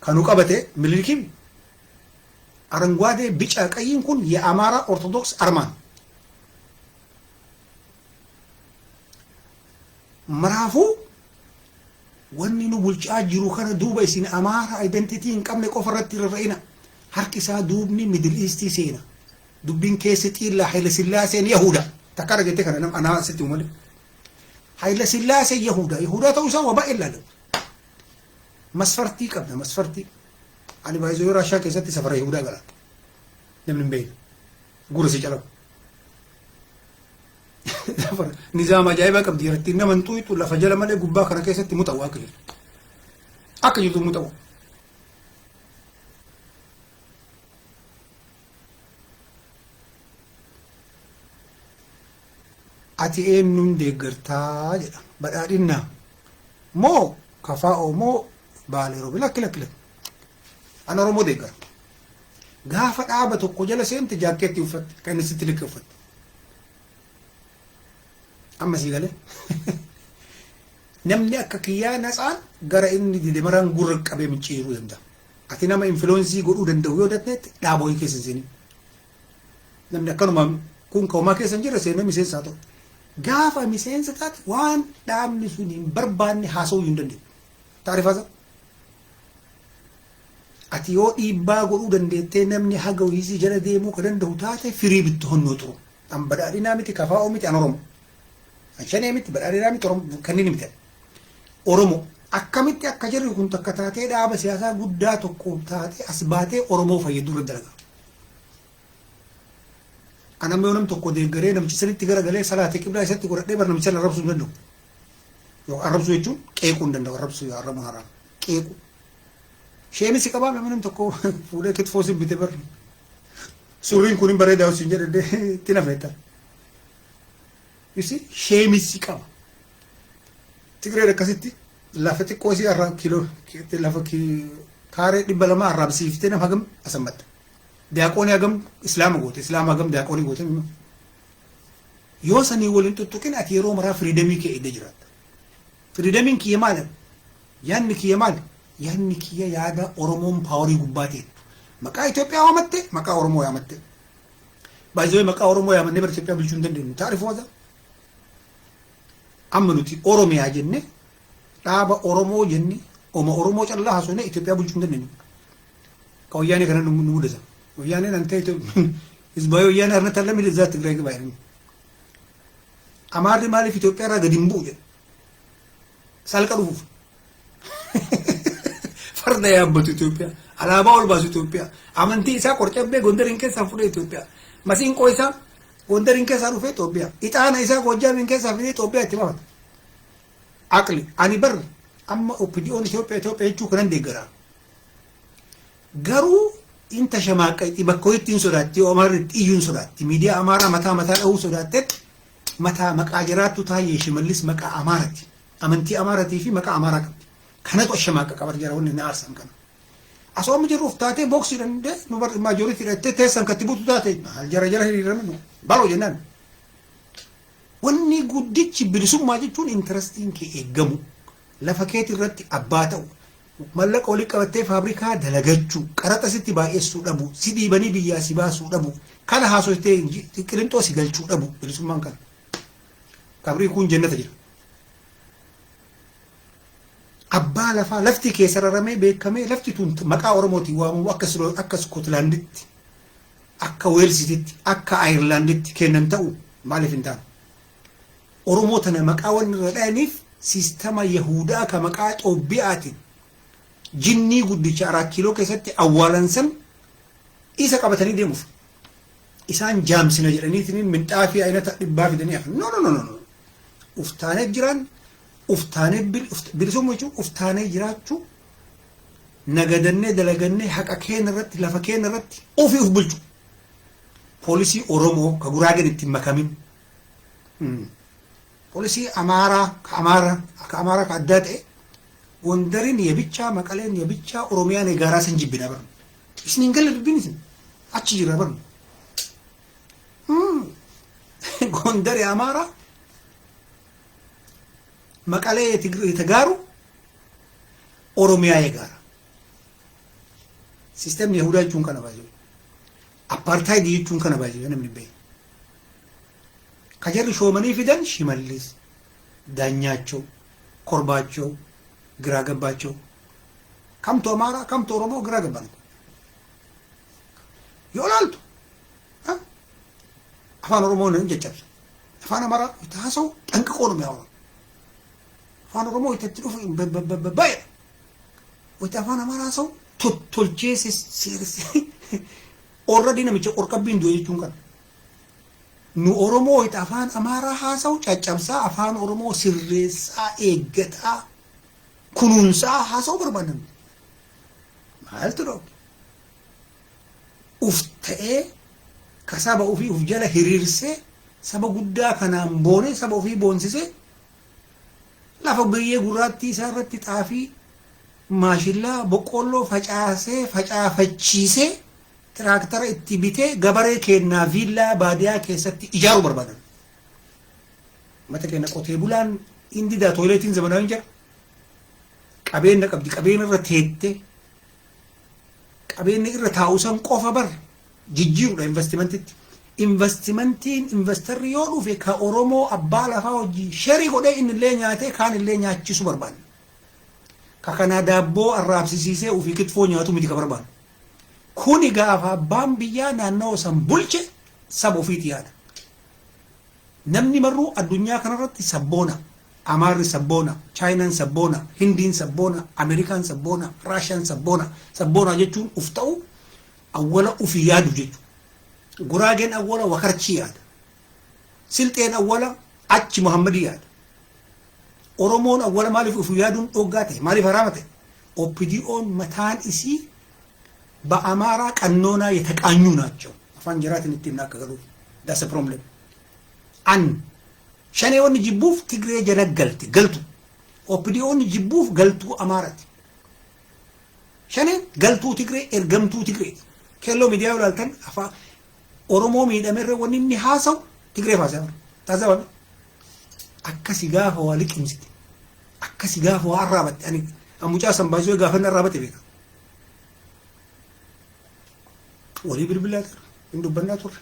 Kanu qabate milikiin arangwaade bicha qayyiin kun የአማራ ኦርቶዶክስ አርማ ነው። መራፉ ወኒኑ ቡልጫ ጅሩ ከነ ዱበ ሲን አማራ አይደንቲቲ እንቀምነ ቆፈረት ይረይና ሐርቂሳ ዱብኒ ሚድል ኢስት ሲና ዱቢን ኬስ ጢላ ኃይለ ስላሴን ይሁዳ ተከረገተ ከነ አና ስቲ ሞል ኃይለ ስላሴ ይሁዳ ተውሳ ወባኢላለ መስፈርቲ ቀብነ መስፈርቲ አሊ ባይዞ ራሻ ከሰት ሰፈራ ይሁዳ ገላ ለምን በይ ጉርስ ይጨለው نظام عجائب كم ديرتي نمن توي تو لفجل ماله غبا كنا كيسه تموتوا أكل تموتوا أتي نون دعرتا جدا بدارينا مو كفاء مو باليرو بلا كلا أنا رمو دعر غافت عابتو كوجلا سنت جاكيت يوفت كان ستلك يوفت أما سيقاله نمني أكاكيا ناسان غرا إني دي مران غورك أبي مچيرو دندا أتينا ما إنفلونسي غورو دندا ويودتنت دابوي كيسن سيني نمني أكانو ما كون كوما كيسن جيرا سينا ميسين ساتو غافا ميسين ساتات وان دام نسوني برباني حاسو يندندي تعرف هذا أتيو إيبا غورو دندي نمني حاجة ويسي جرا ديمو كدن دوتاتي فري بتهون نوترو أم بدأ ميتي كفاء ميتي أنا روم عشان يمت بالأريرامي ترم كنني متى أورمو أكملت أكجر يكون تكتاتي ده بس يا سا غدا تكوتاتي أسباتي أورمو فيدور الدرجة أنا ميونم تكودي غري نمشي سري تيجرا غلي صلاة كبلا يسات تقول ده برنامج سال الرب سوينو يو الرب سويجو كيكون دندو الرب سوي الرب مهرام كيكو شيء مسك أبا ميونم تكو فوله كت فوسي بيتبر سورين كونين بريدا وسنجر ده تنا فيتا You see, shame is sikama. Tigre de kasiti, lafati kosi arab kilo, lafaki kare di balama arab sifte na hagam asambat. Diakoni hagam Islam hagam diakoni gote mimo. Yosani wolin tutukin at yero mara freedomi ke idejrat. Freedomin ki yamal, yanni ki yamal, yanni ki yada oromon poweri gubbati. Maka Ethiopia wamatte, maka oromo yamatte. Baizoi maka oromo yaman never Ethiopia bilchundan din. Taarifu wada? أمنوتي أورومي جنة تابا أورومو جنة أما أورومو الله حسونه إثيوبيا بلشون دنني كوياني كنا نمودزا وياني ننتهي تو إسبوعي وياني أرنا تلا من الزات غير بايرني أماري مالي في إثيوبيا را قديم بوجا سالك روف فرد يا أبو إثيوبيا على باول باز إثيوبيا أمانتي إسا كورتشا بيه غندرين كسافر إثيوبيا مسين كويسا غندرين كسافر إثيوبيا إتانا إسا كوجا من كسافر إثيوبيا تمام أكلي أنا بر أما أوبيديون إثيوبيا يجوا كنا ديجرا غرو إنت شماك تبكويتين سراتي وأمر تيجون سراتي ميديا أمارة متى أو سراتت متى مكاجرات تاي شمليس مكا أمارتي أمنتي أمارتي في مكا أمارك كانت الشماك كبر جراون النار سمكنا أصلا مجرد تاتي بوكسي رنده نبر ماجوريتي رنده تيسان كتبوت تاتي الجرا هيرمنو بارو جنان wanni guddichi bilisummaa jechuun interestiin kee eegamu lafa keetii irratti abbaa ta'u mallaqa olii qabattee faabrikaa dalagachuu qaraxa sitti baay'essuu dhabu si dhiibanii biyyaa si baasuu dhabu kana haasofitee qilintoo si galchuu dhabu bilisummaan kana kabrii kun jannata jira abbaa lafaa lafti kee sararamee beekamee lafti tun maqaa oromootiin waamamu akka Skotlaanditti akka Weelsititti akka Ayirlaanditti kennan ta'u maaliif hin taane Oromoo tana maqaa wanni radhaaniif siistama Yahudaa ka maqaa Xoobbiyaatiin jinnii guddicha 4 kiiloo keessatti awwaalansan isa qabatanii deemuuf isaan jaamsina jedhaniitiin minxaafii aynata dhibbaa fidanii afan no uftaanee jiran uftaanee bilisummaa jechuun uftaanee jiraachuu nagadannee dalagannee haqa keenya irratti lafa keenya irratti ofii uf bulchu poolisii Oromoo ka Guraageen ittiin makamin ፖሊሲ አማራ ካዳቴ ጎንደርን የብቻ መቀሌን የብቻ ኦሮሚያን የጋራ ሰንጅብ ነበር እስኒ እንገለብብን አቺ ይረበር ጎንደር የአማራ መቀሌ የተጋሩ ኦሮሚያ የጋራ ሲስተም የሁዳችሁን ከነባዩ አፓርታይድ ይቹን ከነባዩ ምንም ልበይ ከጀር ሾመኔ ፊደን ሽመልስ ዳኛቸው ኮርባቸው ግራ ገባቸው ከምቶ አማራ ከምቶ ኦሮሞ ግራ ገባን ይወላልቱ አፋን ኦሮሞ ነው እንጀጨብስ አፋን አማራ ታሰው ጠንቅቆ ነው የሚያወራው አፋን ኦሮሞ ይተጥሩ በባይ ወጣፋን አማራ ሰው ቶልቼስ ሲሪስ ኦልሬዲ ነው የሚጨ ቆርቀብ እንዶይቹን ቀን ኑ ኦሮሞ ይጣፋን አማራ ሀሰው ጫጫብሳ አፋን ኦሮሞ ሲሬሳ ኤገጣ ኩኑንሳ ሀሰው በርባንም ማለት ነው ኡፍቴ ከሳባ ኡፊ ኡፍጀለ ሂሪርሴ ሰባ ጉዳ ከናም ቦኔ ሰባ ኡፊ ቦንሲሴ ላፈ በየ ጉራቲ ሰረቲ ጣፊ ማሽላ በቆሎ ፈጫሴ ፈጫፈቺሴ ትራክተር ኢቲቢቴ ገበሬ ኬና ቪላ ባዲያ ከሰቲ ኢጃሩ በርባዳን መተከነ ቆቴ ቡላን ኢንዲዳ ቶይሌቲን ዘመናዊ እንጀራ ቀቤን ቀብዲ ቀቤን ረቴቴ ቀቤን ረታውሰን ቆፈ በር ጅጅሩ ኢንቨስትመንቲን ኢንቨስተር ይወዱ ከኦሮሞ አባላፋ ወጂ ሸሪ ጎደ ኢንለኛቴ ካን ኢንለኛቺሱ በርባን ከከና ዳቦ አራብሲሲሴ ኡፊ ክትፎ ኛቱ ሚዲ ከበርባን ኩኒ ጋፋ ባምቢያ ናናው ሰምቡልቼ ሰቦ ፊት ያለ ነምኒ መሩ አዱኛ ከነረት ሰቦና አማር ሰቦና ቻይናን ሰቦና ሂንዲን ሰቦና አሜሪካን ሰቦና ራሽያን ሰቦና ጀቹን ኡፍታው አወላ ኡፊ ያዱ ጀቹ ጉራጌን አወላ ወከርቺ ያደ ስልጤን አወላ አቺ መሐመድ ያደ ኦሮሞን አወላ ማሊፍ ኡፊ ያዱን ኦጋቴ ማሊፍ አራመቴ ኦፒዲኦን መታን እሲ በአማራ ቀኖና የተቃኙ ናቸው አፋን ጀራትን እንትናከሉ ዳስ ፕሮብለም አን ሸኔውን ጅቡፍ ትግሬ ጀነገልት ገልቱ ኦፒዲኦን ጅቡፍ ገልቱ አማራት ሸኔ ገልቱ ትግሬ ኤርገምቱ ትግሬ ከሎ ሚዲያው ላልተን አፋ ኦሮሞ ሚደመረ ወንኒ ሐሰው ትግሬ ፋሰው ታዛው አከሲ ጋፋ ወልቅምሲት አከሲ ጋፋ አራበት አኒ አሙጫ ሰምባጆ ጋፈና አራበት ቤካ ወሊ ብልብላት እንዱ በእናቱር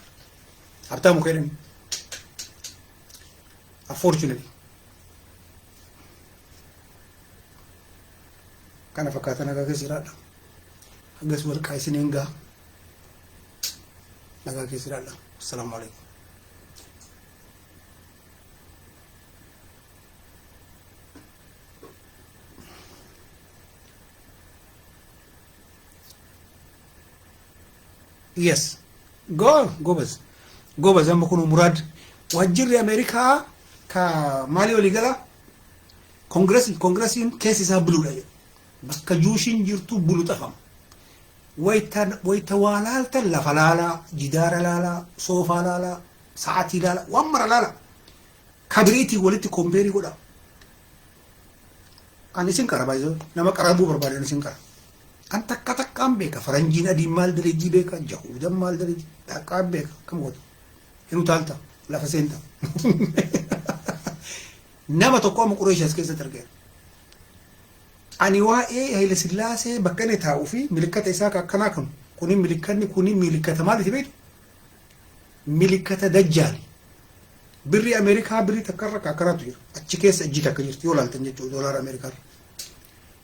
ሀብታሙ ከደም unfortunately kana fakata naga kesirada agas walqai sinenga naga kesirada assalamu alaikum yes go bas am kuno murad wajir america ka mali oligala congressin case isa bulu day bakka jushin jirtu bulu tafam wayta walalta la falala jidara lala sofa lala saati lala wamra lala kabriti waliti compare goda anisin karabayo nama karabu berbada anisin kar anta kata kambe ka faranjina di mal dereji beka jahudan mal dereji takambe kamot inu talta la fasenta nama tokko mu quraysh keessa targee ani waa'ee hayla sillaase bakkane taa'u fi milikata isaa akkana kan kuni milikanni kuni milikata maaliti beetu milikata dajjaali birri amerikaa birri takkarra kakkaratu jira achi keessa ejji takka jirti yoo laaltan jechuudha doolaar amerikaa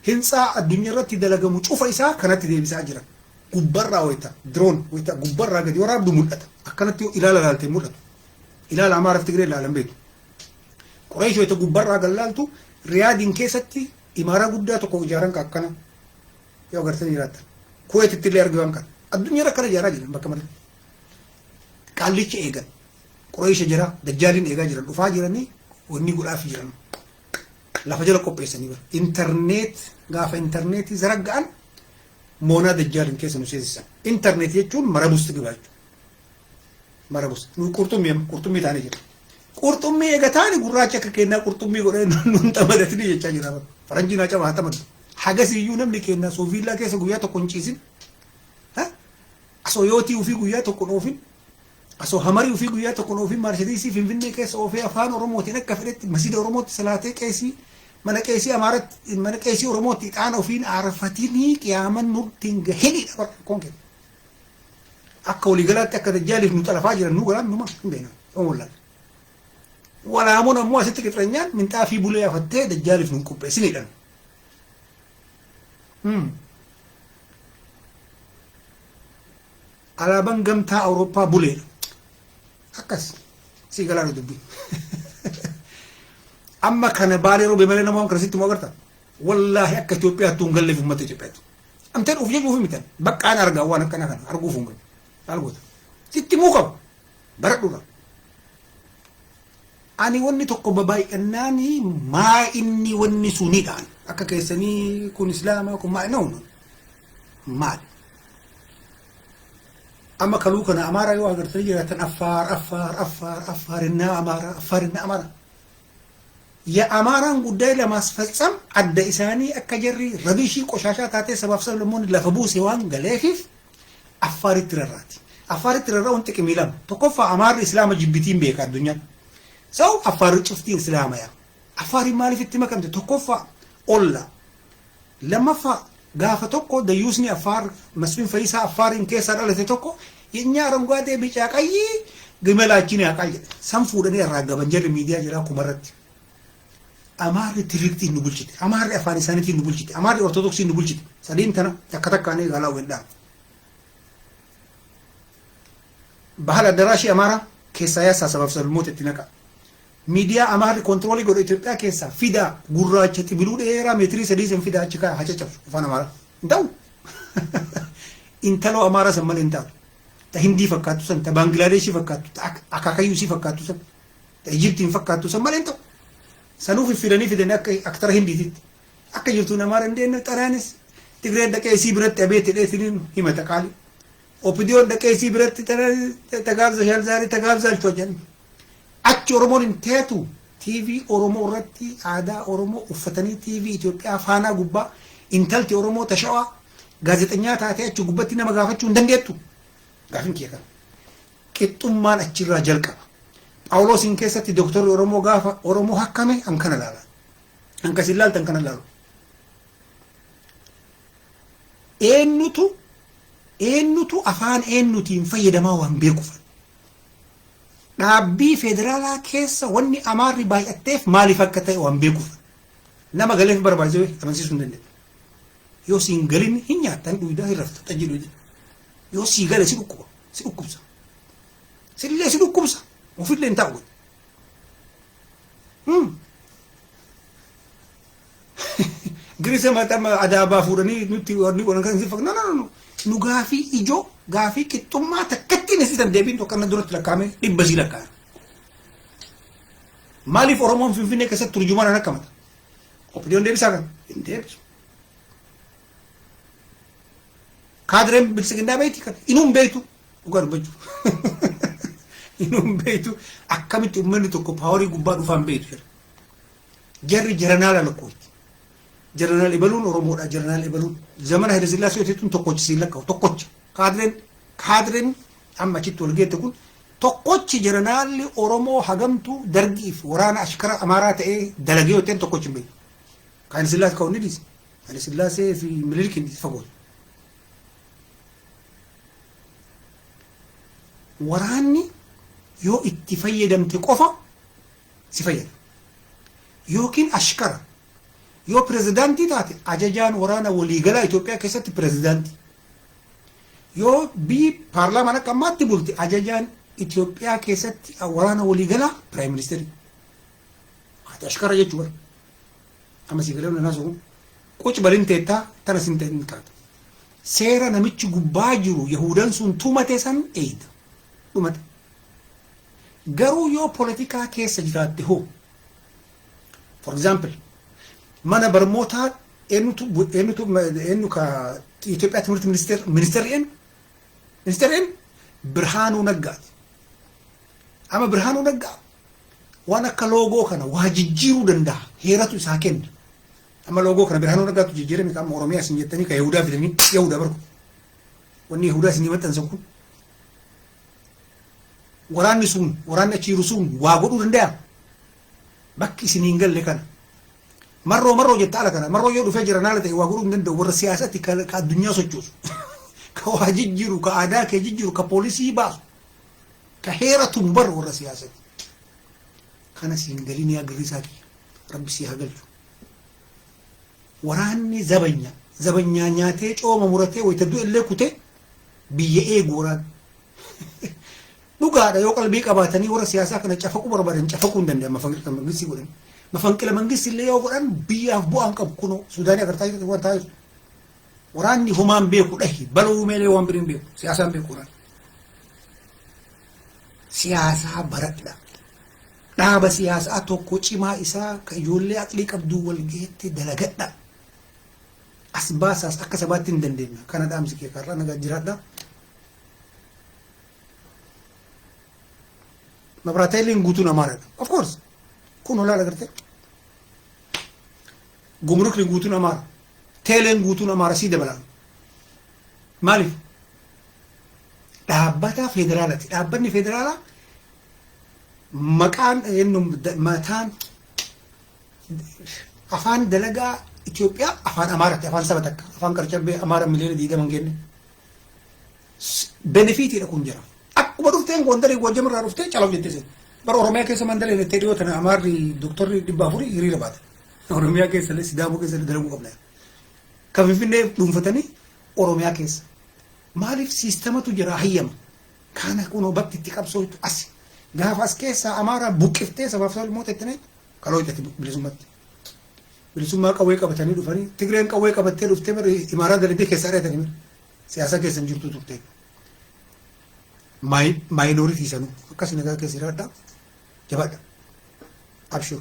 hinsaa addunyaa irratti dalagamu cufa isaa kanatti deebisaa jira gubbarraa wayita drone wayita gubbarraa gadi waraabdu mul'ata akkanatti ilaala laaltee mul'atu ilaala amaaraaf tigree ilaalan beetu quraysh wayita gubbarraa galaaltu riyaadin keessatti imaara guddaa tokko ijaaran akkana yoo agartanii jiraatan kuweetitti illee argaman kan addunyaa irra kana ijaaraa jiran bakka malee qaallicha eegan quraysh jira dajjaaliin eegaa jiran dhufaa jiranii wanni godhaaf jiran lafa jala qopheessanii bara internet gaafa internet zaraggaan moonaa dajjaaliin keessa nu seesisan internet jechuun marabusti gibaachu marabus nu qurxummii taane jira qurxummii eegataani gurraacha akka kennaa qurxummii godhee nun xamadatanii jechaa jira faranjiin haa cabaa tamadu hagasiyyuu namni kennaa soofillaa keessa guyyaa tokko hin ciisin asoo yootii ufii guyyaa tokko dhoofin asoo hamarii ofii guyyaa tokko ofii maarshadiisii finfinnee keessa ofii afaan oromootiin akka fedhetti masjida oromootti salaatee qeesii mana qeesii amaaratti mana qeesii oromootti ixaana ofiin aarfatanii qiyaaman nurtiin gahinidha barkoon kenna akka waliigalaatti akka dajjaaliif nu xalafaa jiran nu galaan numa hin beekna oomullaan walaamoon ammoo asitti qixxeenyaan minxaafii bulee afattee dajjaaliif nu qopheessinidhaan alaabaan gamtaa awurooppaa buleedha akkas si galaan dubbii amma kana baalee roobee malee namoonni akkasitti moo agarta wallaahi akka Itoophiyaatti hin galleef uummata Itoophiyaatti amteen uf jechuuf mitan bakka aan argaa waan akkana kana arguuf hin galu algoota sitti muu qaba baradhuudha ani wanni tokko babaay'annaani maa inni wanni sunidhaan akka keessanii kun islaamaa kun maa na'uun maal amma kaluu kana amaaraa yoo agartanii jiraatan affaarinaa amaaraa የአማራን ጉዳይ ለማስፈጸም አደ ኢሳኒ አከጀሪ ረቢሺ ቆሻሻ ታቴ ሰባፍ ሰለሞን ለፈቡስ ይዋን ገለፊፍ አፋሪ ትረራውን ጥቅም ይላም ተቆፋ አማር እስላም ጅብቲን ቤካ ዱኛ ሰው አፋሪ ጭፍቲ እስላማያ አፋሪ ማሊፍ ትመከም ተቆፋ ኦላ ለማፋ ጋፈ ተቆ ደዩስኒ አፋር መስፍን ፈይሳ አፋሪን ከሳ ዳለተ ተቆ የኛ አረንጓዴ ቢጫ ቀይ ግመላችን ያቃየ ሰንፉ ደኔ ያራገበን ጀር ሚዲያ ጀራ ኩመረት አማሪ ትሪክቲ ንቡልችት አማሪ አፋኒሳንቲ ንቡልችት አማሪ ኦርቶዶክሲ ንቡልችት ሰዲንተና ተከተካኔ ጋላው ወንዳ ባህል አደራሽ አማራ ከሳያ ሳሰባብ ሰልሞት ትነካ ሚዲያ አማሪ ኮንትሮል ጎዶ ኢትዮጵያ ከሳ ፊዳ ጉራቸት ቢሉ ኤራ ሜትሪ ሰዲስን ፊዳ አችካ ሀጨጨፍ ፋና አማራ እንደው ኢንተሎ አማራ ሰመን እንታ ተሂንዲ ፈካቱ ሰን ተባንግላዴሽ ፈካቱ አካካዩሲ ፈካቱ ሰን ኢጅፕቲን ፈካቱ ሰመን እንታ ሰኑፍ ፊደኒ ፊደኒ አክተር ሂንዲት አከጅርቱ ነማር እንደነ ጠራንስ ትግሬ ደቀሲ ብረት አቤት ለስሊን ይመጣቃል ኦፒዲዮ ደቀሲ ብረት ተጋብዘሻል ዛሬ ተጋብዛልቾ ጀን አች ኦሮሞን እንቴቱ ቲቪ ኦሮሞ ረቲ አዳ ኦሮሞ ኡፈተኒ ቲቪ ኢትዮጵያ ፋና ጉባ ኢንተልቲ ኦሮሞ ተሸዋ ጋዜጠኛ ታታያቹ ጉበቲና መጋፈቹ እንደንገቱ ጋፍን ኪያካ ቅጡማን አችራ ጀልቀባ ጳውሎስ ኢንኬሰቲ ዶክተር ኦሮሞ ጋፋ ኦሮሞ ሐካሜ አንከነላላ አንከሲላል ተንከነላሉ ኤኑቱ አፋን ኤኑቲን ፈየደማ ዋን ቤኩፈ ዳቢ ፌደራላ ኬሰ ወኒ አማሪ ባይአቴፍ ማሊ ፈከተ ዋን ቤኩፈ ነማ ገለፍ በርባዘው አመንሲሱ እንደነ ዮ ሲንገሊን ሂኛ ታንዱ ይዳ ይረፍተ ጠጅሉ ዮ ሲገለ ሲቁኩብሳ ሲቁኩብሳ وفيد لين تاول غريسه ما تم ادابا فورني نتي ورني ولا كان سيفك لا نغافي ايجو غافي كتما تكتي نسيتن ديبين تو كان دورت لكامي دبزي لك مالي فورمون فين كسه ترجمان انا كمان اوبيديون ديبي ساكن ديبس كادرم بلسغندا بيتي كان انوم بيتو وغربجو inum beetu akkamitti ummanni tokko paaworii gubbaa dhufan beetu jarri jaranaala lakkooti jaranaal ibaluun oromoodha jaranaal ibaluun zamana Haile Sillaasee yootituun tokkochi lakka'u tokkochi kaadreen amma achitti wal geette kun tokkochi jaranaalli oromoo hagamtu dargiif waraana ashkara amaaraa ta'ee dalagee yooteen tokkochi hin beeku Haile Sillaasee ka'u ni dhiise Haile Sillaasee fi Minilik hin fagooti waraanni yoo itti fayyadamte qofa si fayyada yookiin ashkara yoo pirezidaantii taate ajajaan waraana waliigalaa Itoophiyaa keessatti pirezidaantii yoo bii paarlaamaan akka ammaatti bulti ajajaan Itoophiyaa keessatti waraana waliigalaa piraayim ministeerii ati ashkara jechuudha amma si galee nana soo qoci balin teettaa tana sin ta'in taata seera namichi gubbaa jiru yahudan sun tumate san eeyda dhumate garuu yoo politika keessa jiraatte hoo for example mana barmootaa eenyu ka Itoophiyaa ትምህርት ሚኒስቴርን ብርሃኑ ነጋati ama ብርሃኑ ነጋ waan akka loogoo kana waa jijjiiruu danda'a heeratu isaa kenna ama loogoo kana ብርሃኑ ነጋቱ jijjiirame kan oromiyaa sin jettanii ka yahudaa fidanii yahudaa barku wanni yahudaa sin himattan san kun waraanni achi jiru sun waa godhuu danda'a. Bakki isin hin galle kana. Marroo jetta ala kana marroo yoo dhufee jira naala ta'e waa godhuu hin danda'u warra siyaasatti ka addunyaa sochoosu. Ka waa jijjiiru ka aadaa kee jijjiiru ka poolisii baasu ka heera tumbar warra siyaasatti. Kana siin galini agarriisaa kiyya rabbi si haa galchu. Waraanni zabanyaa nyaatee cooma muratee wayita du'e illee kutee biyya eegu waraanni. Dhugaadha yoo qalbii qabaatanii warra siyaasaa kana cafaquu barbaadan cafaquu hin danda'an mafanqila mangistii godhan. Mafanqila mangistii illee yoo godhan biyyaaf bu'aan qabu kunoo Suudaanii agartaa jirtu waan taa'eef. Waraanni humaan beeku dhahi baluu meelee waan biriin beeku siyaasaan beeku waraanni. Siyaasaa baradha. Dhaaba siyaasaa tokko cimaa isaa ka ijoollee aqlii qabduu wal geetti dalagadha. As baasaas akka sabaatti hin dandeenya. Kana dhaamsi kee karraa nagaa jiraadha. Mabraataaleen guutuun amaaradha. Of course. Kun olaala gartee. Gumrukni guutuun amaara. Teeleen guutuun amaara sii dabalaan. Maaliif? Dhaabbata federaalaati. Dhaabbanni federaalaa maqaan mataan afaan dalagaa Itoophiyaa afaan Amaaraatti afaan saba takka afaan qarcabbee Amaara miliyoona 20 genne. Benefiitiidha kun jira. Akkuma dhufteen Gondarii Goojjam irraa dhuftee calaaf jettee seeti. Bara Oromiyaa keessa mandalee jettee dhiyoo tana Amaarri Dooktorri 400 hiriira baate. Oromiyaa keessa illee Sidaamoo keessa dalaguu qabna. Kan Finfinnee dhuunfatanii Oromiyaa keessa. Maaliif siistematu jira hayyama. Kana kunoo bakki itti qabsootu asi. Gaafa as keessaa Amaara buqqiftee sabaaf sablammoota itti kaloo itti bilisummaatti. Bilisummaa qawwee qabatanii dhufanii Tigreen qawwee qabattee dhuftee bara imaaraa dalagdee keessaa dheetanii siyaasa keessa hin jirtu turte. Maayinooritii sanuu akkas nagaa keessa jiraadhaa jabaadha. Abshur.